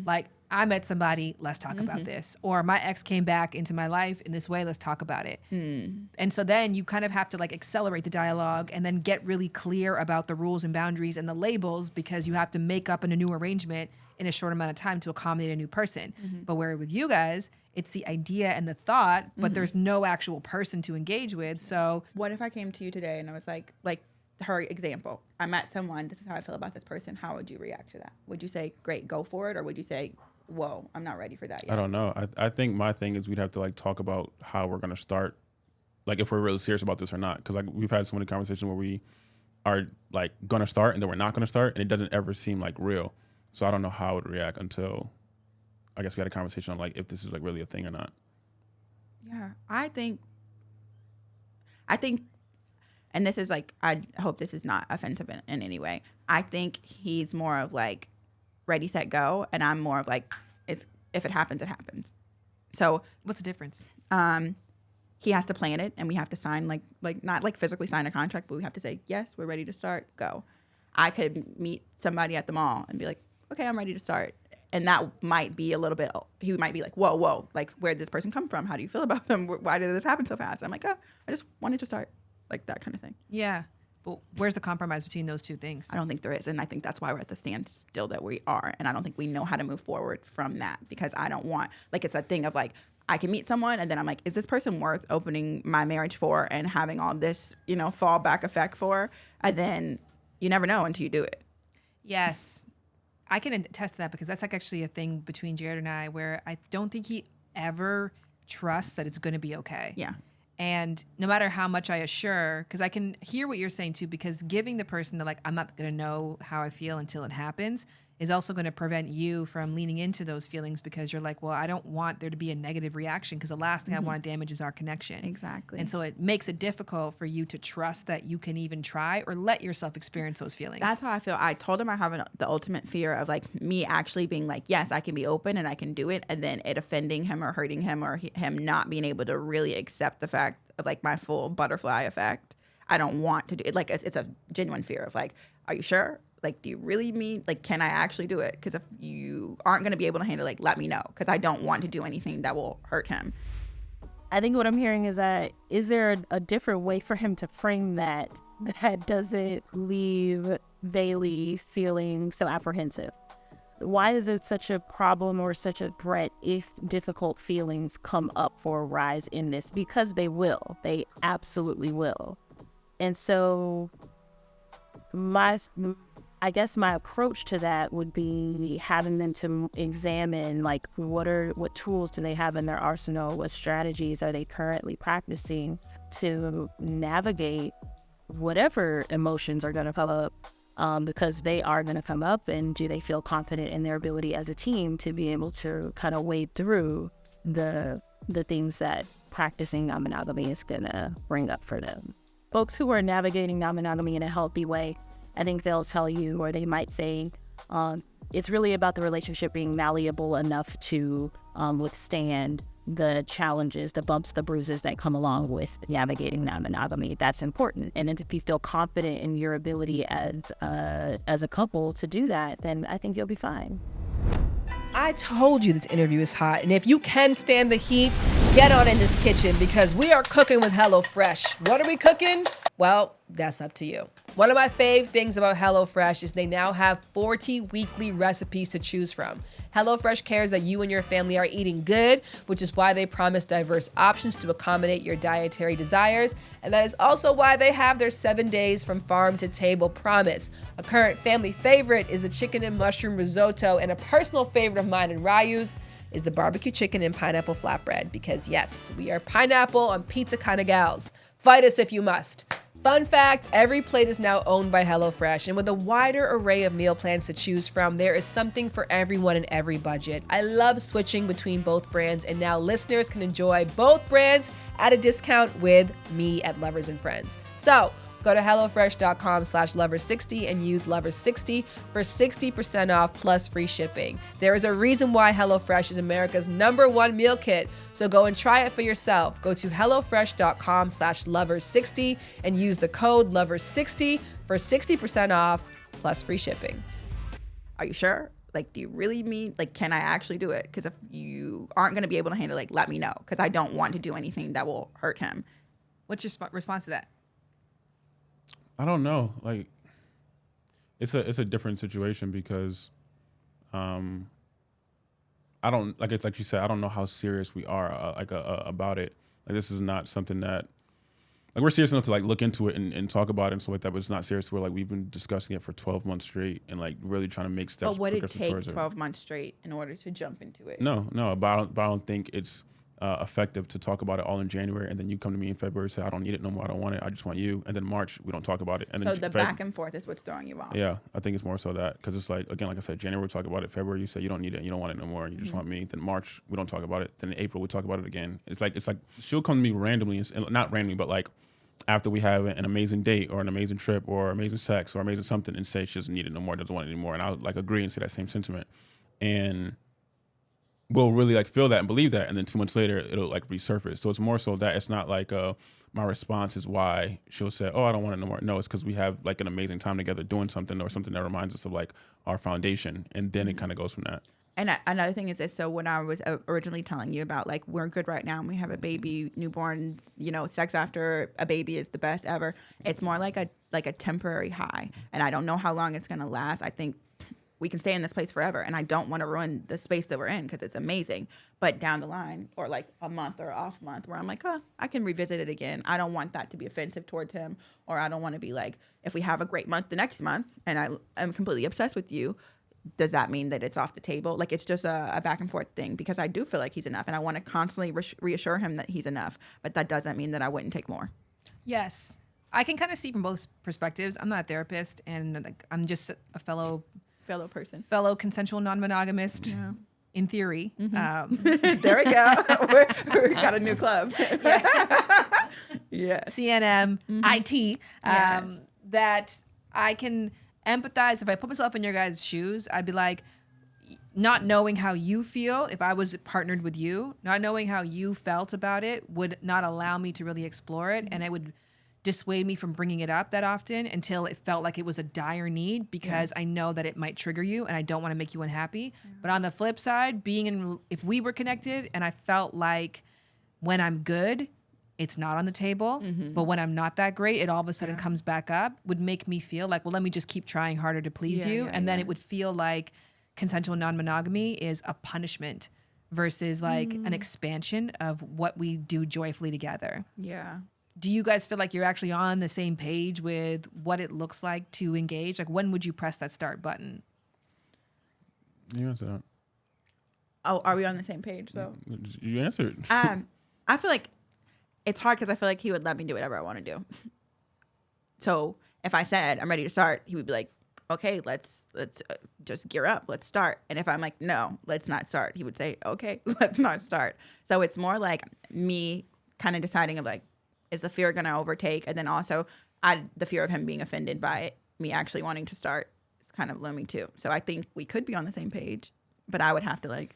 Like, I met somebody, let's talk about this. Or my ex came back into my life in this way, let's talk about it. And so then you kind of have to, like, accelerate the dialogue and then get really clear about the rules and boundaries and the labels, because you have to make up in a new arrangement in a short amount of time to accommodate a new person. But where with you guys, it's the idea and the thought, but there's no actual person to engage with. So what if I came to you today and I was like her example, I met someone, this is how I feel about this person. How would you react to that? Would you say, great, go for it? Or would you say, whoa, I'm not ready for that yet? I don't know. I think my thing is we'd have to, like, talk about how we're going to start, like, if we're really serious about this or not. Because, like, we've had so many conversations where we are, like, going to start and then we're not going to start, and it doesn't ever seem, like, real. So I don't know how I would react until, I guess, we had a conversation on, like, if this is, like, really a thing or not. Yeah, I think, and this is, like, I hope this is not offensive in any way. I think he's more of, like, ready, set, go. And I'm more of, like, if it happens, it happens. So what's the difference? He has to plan it, and we have to sign, like not, like, physically sign a contract, but we have to say, yes, we're ready to start, go. I could meet somebody at the mall and be like, okay, I'm ready to start. And that might be a little bit, he might be like, whoa, like, where did this person come from? How do you feel about them? Why did this happen so fast? I'm like, oh, I just wanted to start. Like, that kind of thing. Yeah. But where's the compromise between those two things? I don't think there is. And I think that's why we're at the standstill that we are. And I don't think we know how to move forward from that, because I don't want, like, it's a thing of, like, I can meet someone and then I'm like, is this person worth opening my marriage for and having all this, fallback effect for? And then you never know until you do it. Yes. I can attest to that, because that's, like, actually a thing between Jared and I where I don't think he ever trusts that it's going to be okay. Yeah. And no matter how much I assure, because I can hear what you're saying too, because giving the person the, like, I'm not going to know how I feel until it happens is also going to prevent you from leaning into those feelings, because you're like, well, I don't want there to be a negative reaction, because the last thing I want to damage is our connection. Exactly. And so it makes it difficult for you to trust that you can even try or let yourself experience those feelings. That's how I feel. I told him I have the ultimate fear of, like, me actually being like, yes, I can be open and I can do it, and then it offending him or hurting him, or him not being able to really accept the fact of, like, my full butterfly effect. I don't want to do it. Like, it's a genuine fear of, like, are you sure? Like, do you really mean, like, can I actually do it? Because if you aren't going to be able to handle it, like, let me know, because I don't want to do anything that will hurt him. I think what I'm hearing is that, is there a different way for him to frame that doesn't leave Bayleigh feeling so apprehensive? Why is it such a problem or such a threat if difficult feelings come up for a rise in this? Because they will. They absolutely will. And so I guess my approach to that would be having them to examine, like, what tools do they have in their arsenal? What strategies are they currently practicing to navigate whatever emotions are going to come up, because they are going to come up, and do they feel confident in their ability as a team to be able to kind of wade through the things that practicing non-monogamy is going to bring up for them. Folks who are navigating non-monogamy in a healthy way, I think they'll tell you, or they might say, it's really about the relationship being malleable enough to withstand the challenges, the bumps, the bruises that come along with navigating non-monogamy. That's important. And if you feel confident in your ability as a couple to do that, then I think you'll be fine. I told you this interview is hot, and if you can stand the heat, get on in this kitchen because we are cooking with HelloFresh. What are we cooking? Well, that's up to you. One of my fave things about HelloFresh is they now have 40 weekly recipes to choose from. HelloFresh cares that you and your family are eating good, which is why they promise diverse options to accommodate your dietary desires. And that is also why they have their 7 days from farm to table promise. A current family favorite is the chicken and mushroom risotto, and a personal favorite of mine and Ryu's is the barbecue chicken and pineapple flatbread, because yes, we are pineapple on pizza kind of gals. Fight us if you must. Fun fact, every plate is now owned by HelloFresh, and with a wider array of meal plans to choose from, there is something for everyone in every budget. I love switching between both brands, and now listeners can enjoy both brands at a discount with me at Lovers and Friends. So, go to HelloFresh.com/Lovers60 and use Lovers60 for 60% off plus free shipping. There is a reason why HelloFresh is America's #1 meal kit, so go and try it for yourself. Go to HelloFresh.com/Lovers60 and use the code Lovers60 for 60% off plus free shipping. Are you sure? Like, do you really mean, like, can I actually do it? Because if you aren't going to be able to handle it, like, let me know, because I don't want to do anything that will hurt him. What's your response to that? I don't know. Like, it's a different situation because, I don't like it's like you said. I don't know how serious we are about it. Like, this is not something that, like, we're serious enough to like look into it and talk about it and stuff like that. But it's not serious. We're like, we've been discussing it for 12 months straight and like really trying to make steps. But would it take 12 months straight in order to jump into it? No. But I don't think it's effective to talk about it all in January, and then you come to me in February and say, I don't need it no more, I don't want it, I just want you, and then March we don't talk about it. And so then the back and forth is what's throwing you off. Yeah, I think it's more so that, because it's like, again, like I said, January we talk about it, February you say you don't need it, you don't want it no more, you just want me, then March we don't talk about it, then in April we talk about it again. It's like she'll come to me randomly, and not randomly, but like after we have an amazing date or an amazing trip or amazing sex or amazing something, and say she doesn't need it no more, doesn't want it anymore, and I'll like agree and say that same sentiment, and we'll really like feel that and believe that, and then 2 months later it'll like resurface. So it's more so that it's not like my response is why she'll say, oh, I don't want it no more. No, it's because we have like an amazing time together doing something, or something that reminds us of like our foundation, and then it kind of goes from that. And another thing is this, so when I was originally telling you about like, we're good right now and we have a baby, newborn, you know, sex after a baby is the best ever. It's more like a temporary high, and I don't know how long it's gonna last. I think we can stay in this place forever, and I don't want to ruin the space that we're in because it's amazing. But down the line, or like a month or off month, where I'm like, oh, I can revisit it again. I don't want that to be offensive towards him, or I don't want to be like, if we have a great month the next month and I'm completely obsessed with you, does that mean that it's off the table? Like, it's just a back and forth thing, because I do feel like he's enough, and I want to constantly reassure him that he's enough. But that doesn't mean that I wouldn't take more. Yes, I can kind of see from both perspectives. I'm not a therapist, and like, I'm just a fellow person, fellow consensual non-monogamist, in theory. Mm-hmm. There we go. we got a new club. Yeah. CNM, IT. That I can empathize. If I put myself in your guys' shoes, I'd be like, not knowing how you feel, if I was partnered with you, not knowing how you felt about it would not allow me to really explore it, and it would dissuade me from bringing it up that often until it felt like it was a dire need, because I know that it might trigger you and I don't want to make you unhappy. But on the flip side, if we were connected and I felt like when I'm good, it's not on the table, but when I'm not that great, it all of a sudden comes back up, would make me feel like, well, let me just keep trying harder to please you. And then it would feel like consensual non-monogamy is a punishment versus like an expansion of what we do joyfully together. Yeah. Do you guys feel like you're actually on the same page with what it looks like to engage? Like, when would you press that start button? You answer that. Oh, are we on the same page though? You answered. I feel like it's hard because I feel like he would let me do whatever I want to do. So if I said I'm ready to start, he would be like, okay, let's just gear up. Let's start. And if I'm like, no, let's not start, he would say, okay, let's not start. So it's more like me kind of deciding of like, is the fear going to overtake? And then also the fear of him being offended by it, me actually wanting to start is kind of looming too. So I think we could be on the same page, but I would have to like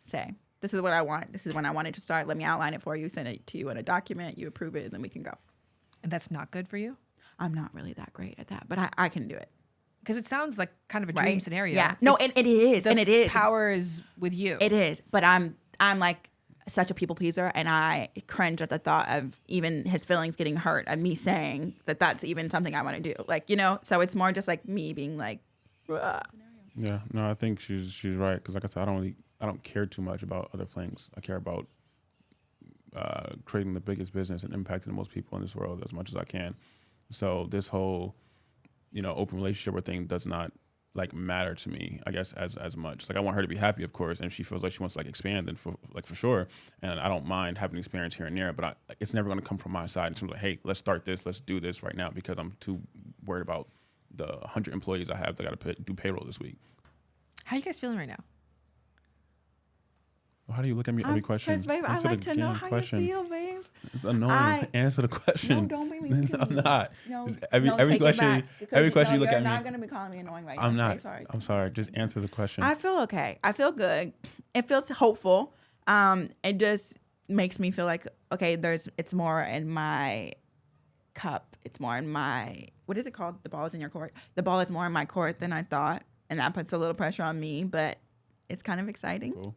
say, this is what I want. This is when I wanted to start. Let me outline it for you, send it to you in a document, you approve it, and then we can go. And that's not good for you? I'm not really that great at that, but I can do it. Because it sounds like kind of a dream scenario. Yeah. No, and it is. The and it is. power is with you. It is. But I'm like such a people pleaser, and I cringe at the thought of even his feelings getting hurt of me saying that that's even something I want to do. Like, you know, so it's more just like me being like, ugh. Yeah, no, I think she's right. Because like I said, I don't care too much about other things. I care about creating the biggest business and impacting the most people in this world as much as I can. So this whole, open relationship or thing does not like matter to me, I guess, as much. Like I want her to be happy, of course, and if she feels like she wants to like expand, then for sure. And I don't mind having experience here and there, but it's never going to come from my side in terms of, hey, let's start this, let's do this right now, because I'm too worried about the 100 employees I have that got to do payroll this week. How are you guys feeling right now? How do you look at me every question? Because, babe, I like to know how you feel, babes. It's annoying. Answer the question. No, don't make me. I'm not. No, Just every question you look at me. You're not going to be calling me annoying right now. I'm not. Sorry. I'm sorry. Just answer the question. I feel okay. I feel good. It feels hopeful. It just makes me feel like, okay, it's more in my cup. It's more in my, what is it called? The ball is in your court. The ball is more in my court than I thought. And that puts a little pressure on me, but it's kind of exciting. Cool.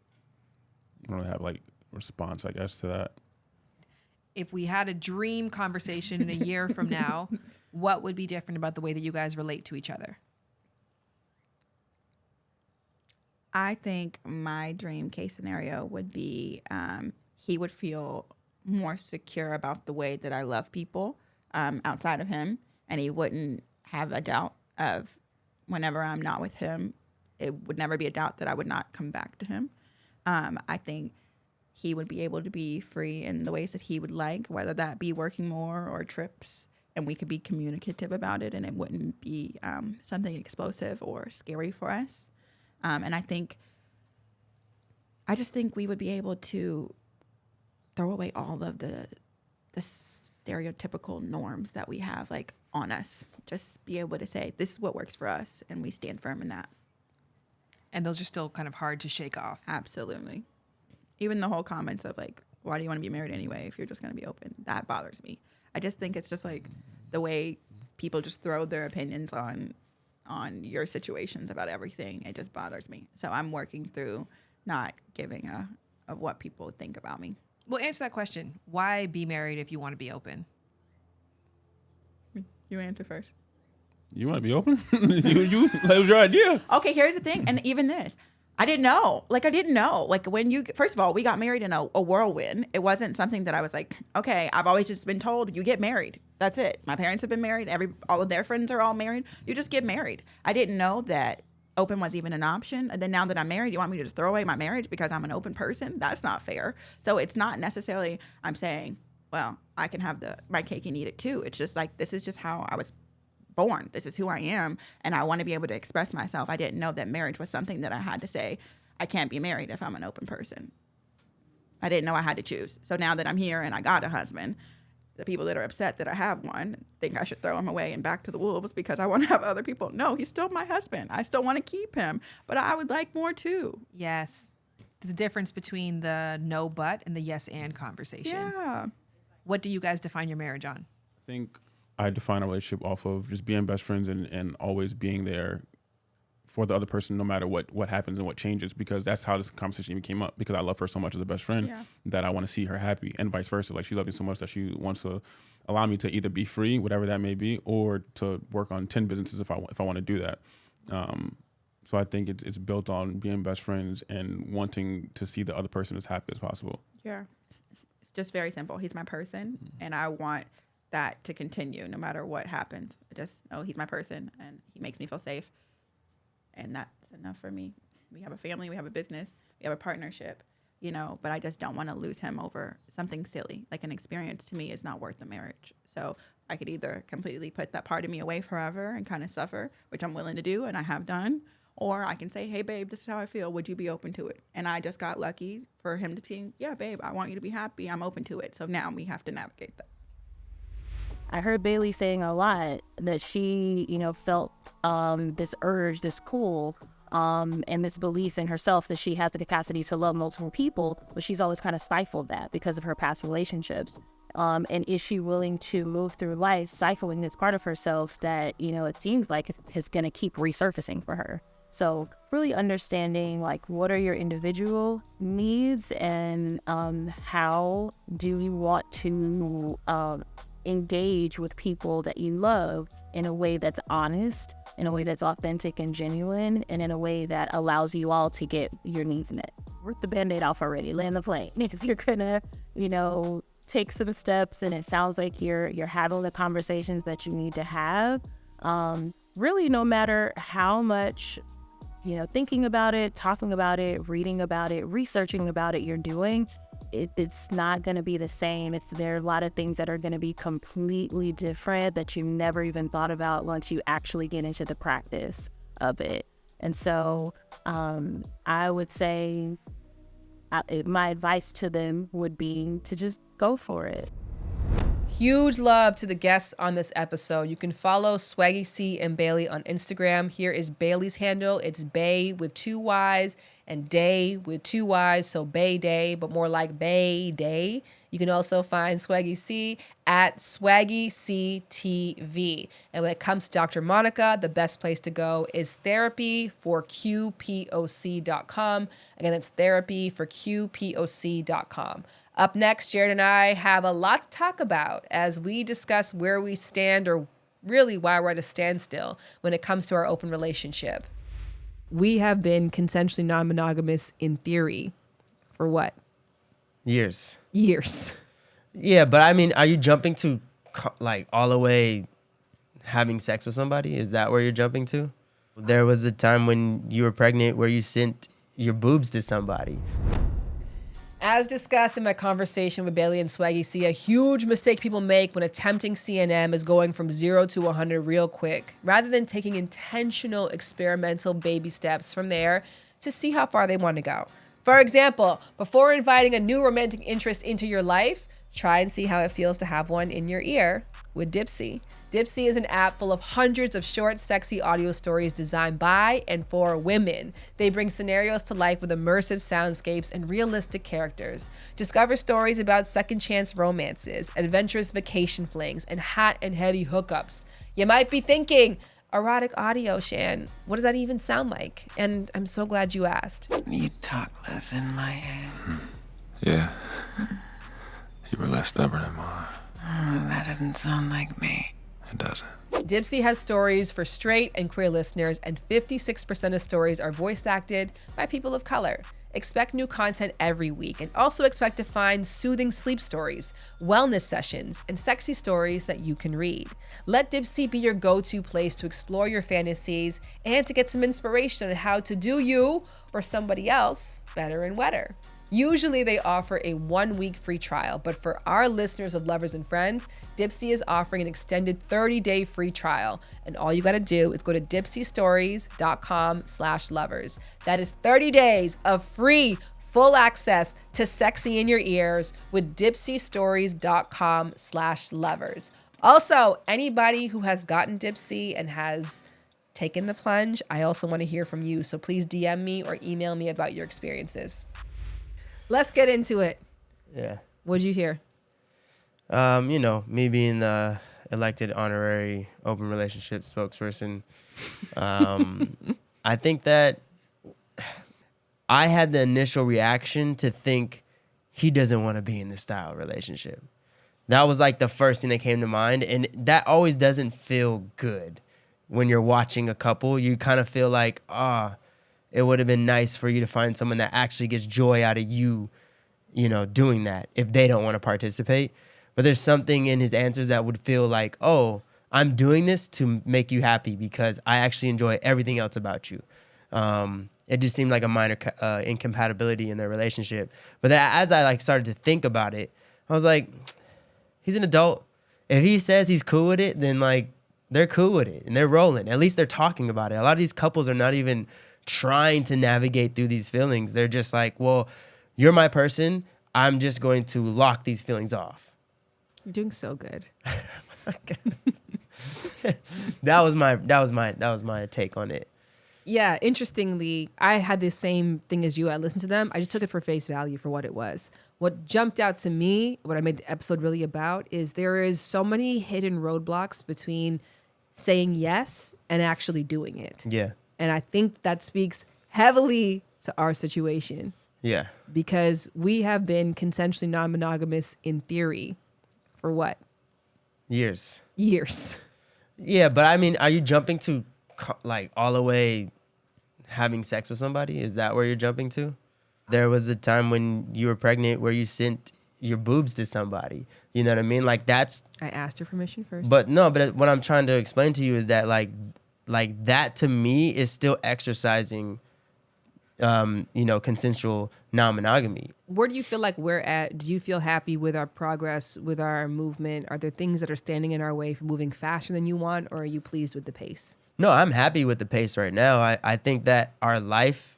I don't have like response, I guess, to that. If we had a dream conversation in a year from now, what would be different about the way that you guys relate to each other? I think my dream case scenario would be he would feel more secure about the way that I love people outside of him, and he wouldn't have a doubt of whenever I'm not with him, it would never be a doubt that I would not come back to him. I think he would be able to be free in the ways that he would like, whether that be working more or trips, and we could be communicative about it, and it wouldn't be something explosive or scary for us. And I just think we would be able to throw away all of the stereotypical norms that we have like on us. Just be able to say, this is what works for us, and we stand firm in that. And those are still kind of hard to shake off. Absolutely. Even the whole comments of like, why do you want to be married anyway if you're just going to be open? That bothers me. I just think it's just like the way people just throw their opinions on your situations about everything. It just bothers me. So I'm working through not giving of what people think about me. Well, answer that question. Why be married if you want to be open? You answer first. You want to be open? That was your idea. Okay, here's the thing. And even this, I didn't know. Like when first of all, we got married in a whirlwind. It wasn't something that I was like, okay, I've always just been told you get married. That's it. My parents have been married. All of their friends are all married. You just get married. I didn't know that open was even an option. And then now that I'm married, you want me to just throw away my marriage because I'm an open person? That's not fair. So it's not necessarily I'm saying, well, I can have my cake and eat it too. It's just like, this is just how I was born. This is who I am, and I want to be able to express myself. I didn't know that marriage was something that I had to say, I can't be married if I'm an open person. I didn't know I had to choose. So now that I'm here and I got a husband, the people that are upset that I have one think I should throw him away and back to the wolves because I want to have other people. No, he's still my husband. I still want to keep him, but I would like more too. Yes. There's a difference between the no but and the yes and conversation. Yeah. What do you guys define your marriage on? I think I define a relationship off of just being best friends and always being there for the other person no matter what happens and what changes, because that's how this conversation even came up, because I love her so much as a best friend that I want to see her happy, and vice versa. Like she loves me so much that she wants to allow me to either be free, whatever that may be, or to work on 10 businesses if I want to do that. So I think it's built on being best friends and wanting to see the other person as happy as possible. Yeah. It's just very simple. He's my person, and I want that to continue no matter what happens. I just know he's my person and he makes me feel safe, and that's enough for me. We have a family, we have a business, we have a partnership, you know, but I just don't want to lose him over something silly. Like an experience to me is not worth the marriage. So I could either completely put that part of me away forever and kind of suffer, which I'm willing to do and I have done, or I can say, hey, babe, this is how I feel. Would you be open to it? And I just got lucky for him to say, yeah, babe, I want you to be happy. I'm open to it. So now we have to navigate that. I heard Bayleigh saying a lot that she, felt this urge, this pull, and this belief in herself that she has the capacity to love multiple people, but she's always kind of stifled that because of her past relationships. And is she willing to move through life stifling this part of herself that, it seems like is going to keep resurfacing for her? So really understanding, like, what are your individual needs and how do you want to engage with people that you love in a way that's honest, in a way that's authentic and genuine, and in a way that allows you all to get your needs met. Rip the bandaid off already, land the plane. If you're gonna, take some steps, and it sounds like you're having the conversations that you need to have. Really, no matter how much, thinking about it, talking about it, reading about it, researching about it you're doing, it's not going to be the same. There are a lot of things that are going to be completely different that you never even thought about once you actually get into the practice of it. And so I would say my advice to them would be to just go for it. Huge love to the guests on this episode. You can follow Swaggy C and Bayleigh on Instagram. Here is Bayleigh's handle. It's Bay with 2 Y's and Day with 2 Y's. So Bay Day, but more like Bay Day. You can also find Swaggy C at Swaggy C TV. And when it comes to Dr. Monica, the best place to go is therapy for QPOC.com. Again, it's therapy for QPOC.com. Up next, Jared and I have a lot to talk about as we discuss where we stand, or really why we're at a standstill when it comes to our open relationship. We have been consensually non-monogamous in theory for what? Years. Yeah, but I mean, are you jumping to like all the way having sex with somebody? Is that where you're jumping to? There was a time when you were pregnant where you sent your boobs to somebody. As discussed in my conversation with Bayleigh and Swaggy C, a huge mistake people make when attempting CNM is going from 0 to 100 real quick, rather than taking intentional experimental baby steps from there to see how far they want to go. For example, before inviting a new romantic interest into your life, try and see how it feels to have one in your ear with Dipsea. Dipsea is an app full of hundreds of short, sexy audio stories designed by and for women. They bring scenarios to life with immersive soundscapes and realistic characters. Discover stories about second chance romances, adventurous vacation flings, and hot and heavy hookups. You might be thinking, erotic audio, Shan. What does that even sound like? And I'm so glad you asked. You talk less in my head. Yeah. You were less stubborn than mine. That doesn't sound like me. It doesn't. Dipsea has stories for straight and queer listeners, and 56% of stories are voice acted by people of color. Expect new content every week, and also expect to find soothing sleep stories, wellness sessions, and sexy stories that you can read. Let Dipsea be your go-to place to explore your fantasies and to get some inspiration on how to do you or somebody else better and wetter. Usually they offer a 1-week free trial, but for our listeners of Lovers and Friends, Dipsea is offering an extended 30-day free trial. And all you gotta do is go to dipseastories.com/lovers. That is 30 days of free, full access to sexy in your ears with dipseastories.com/lovers. Also, anybody who has gotten Dipsea and has taken the plunge, I also wanna hear from you. So please DM me or email me about your experiences. Let's get into it. Yeah. What'd you hear? Me being the elected honorary open relationship spokesperson. I think that I had the initial reaction to think he doesn't want to be in this style of relationship. That was like the first thing that came to mind. And that always doesn't feel good when you're watching a couple. You kind of feel like, it would have been nice for you to find someone that actually gets joy out of you, doing that if they don't want to participate. But there's something in his answers that would feel like, oh, I'm doing this to make you happy because I actually enjoy everything else about you. And It just seemed like a minor incompatibility in their relationship. But then as I like started to think about it, I was like, he's an adult. If he says he's cool with it, then like they're cool with it and they're rolling. At least they're talking about it. A lot of these couples are not even trying to navigate through these feelings. They're just like, well, you're my person. I'm just going to lock these feelings off. You're doing so good. That was my take on it. Yeah, interestingly, I had the same thing as you. I listened to them. I just took it for face value for what it was. What jumped out to me, what I made the episode really about, is there is so many hidden roadblocks between saying yes and actually doing it. Yeah. And I think that speaks heavily to our situation. Yeah. Because we have been consensually non-monogamous in theory for what? Years. Yeah, but I mean, are you jumping to like all the way having sex with somebody? Is that where you're jumping to? There was a time when you were pregnant where you sent your boobs to somebody. You know what I mean? Like that's... I asked your permission first. But no, but what I'm trying to explain to you is that like that to me is still exercising, consensual non-monogamy. Where do you feel like we're at? Do you feel happy with our progress, with our movement? Are there things that are standing in our way for moving faster than you want, or are you pleased with the pace? No, I'm happy with the pace right now. I think that our life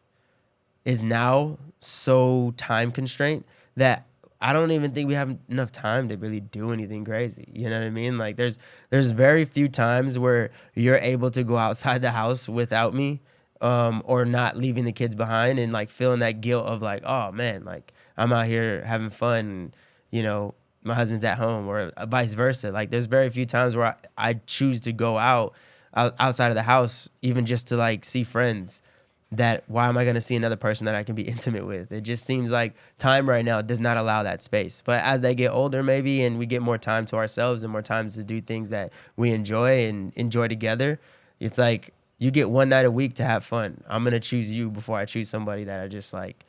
is now so time constrained that I don't even think we have enough time to really do anything crazy. You know what I mean? Like there's very few times where you're able to go outside the house without me, or not leaving the kids behind and like feeling that guilt of like, oh man, like I'm out here having fun, and, my husband's at home, or vice versa. Like there's very few times where I choose to go outside of the house, even just to like see friends. That why am I going to see another person that I can be intimate with? It just seems like time right now does not allow that space. But as they get older maybe, and we get more time to ourselves and more time to do things that we enjoy and enjoy together, it's like you get one night a week to have fun. I'm going to choose you before I choose somebody that I just like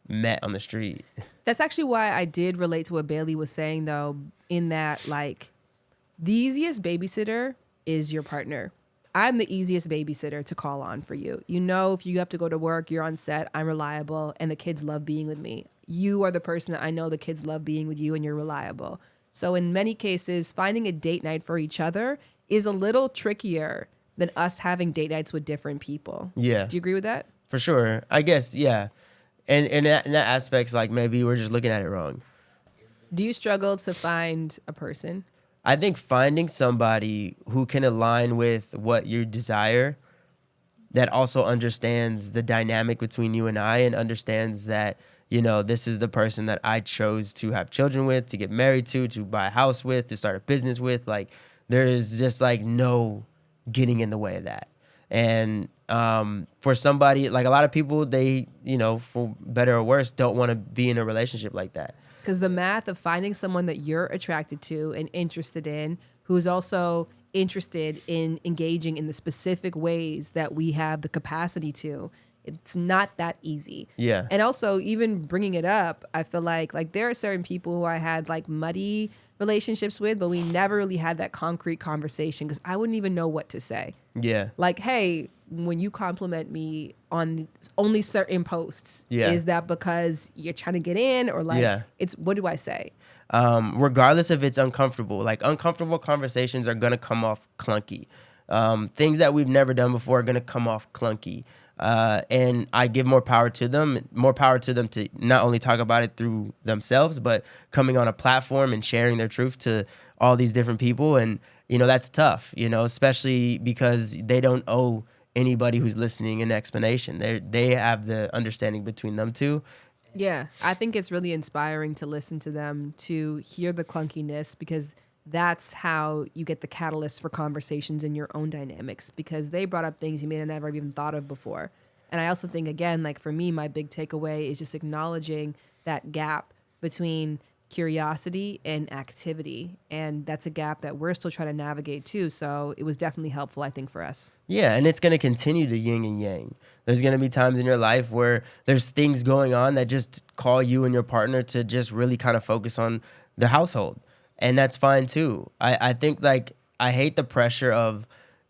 met on the street. That's actually why I did relate to what Bayleigh was saying though, in that like the easiest babysitter is your partner. I'm the easiest babysitter to call on for you. If you have to go to work, you're on set, I'm reliable, and the kids love being with me. You are the person that I know the kids love being with you, and you're reliable. So in many cases, finding a date night for each other is a little trickier than us having date nights with different people. Yeah. Do you agree with that? For sure. I guess, yeah. And in that aspect, like maybe we're just looking at it wrong. Do you struggle to find a person? I think finding somebody who can align with what you desire, that also understands the dynamic between you and I, and understands that, this is the person that I chose to have children with, to get married to buy a house with, to start a business with. Like, there is just like no getting in the way of that. And for somebody, like a lot of people, they, for better or worse, don't want to be in a relationship like that. Because the math of finding someone that you're attracted to and interested in, who's also interested in engaging in the specific ways that we have the capacity to, it's not that easy. Yeah. And also, even bringing it up, I feel like there are certain people who I had like muddy relationships with, but we never really had that concrete conversation because I wouldn't even know what to say. Yeah. Like, hey, when you compliment me on only certain posts, is that because you're trying to get in, or like it's, what do I say? Regardless if it's uncomfortable, like uncomfortable conversations are going to come off clunky. Things that we've never done before are going to come off clunky. And I give more power to them to not only talk about it through themselves, but coming on a platform and sharing their truth to all these different people. And, that's tough, especially because they don't owe anybody who's listening an explanation. They have the understanding between them two. Yeah, I think it's really inspiring to listen to them, to hear the clunkiness, because that's how you get the catalyst for conversations in your own dynamics, because they brought up things you may have never even thought of before. And I also think, again, like for me, my big takeaway is just acknowledging that gap between curiosity and activity. And that's a gap that we're still trying to navigate too. So it was definitely helpful, I think, for us. Yeah, and it's going to continue to yin and yang. There's going to be times in your life where there's things going on that just call you and your partner to just really kind of focus on the household. And that's fine too. I think like I hate the pressure of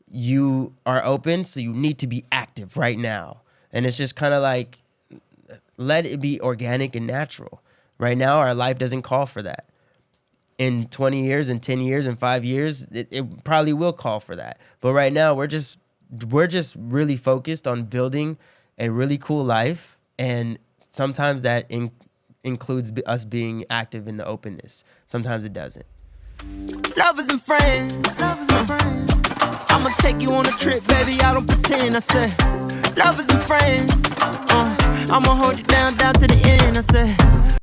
you are open, so you need to be active right now. And it's just kind of like, let it be organic and natural. Right now, our life doesn't call for that. In 20 years, in 10 years, in 5 years, it probably will call for that. But right now, we're just really focused on building a really cool life. And sometimes that includes us being active in the openness. Sometimes it doesn't. Lovers and friends. I'ma take you on a trip, baby, I don't pretend. I said, lovers and friends. I'ma hold you down to the end. I said,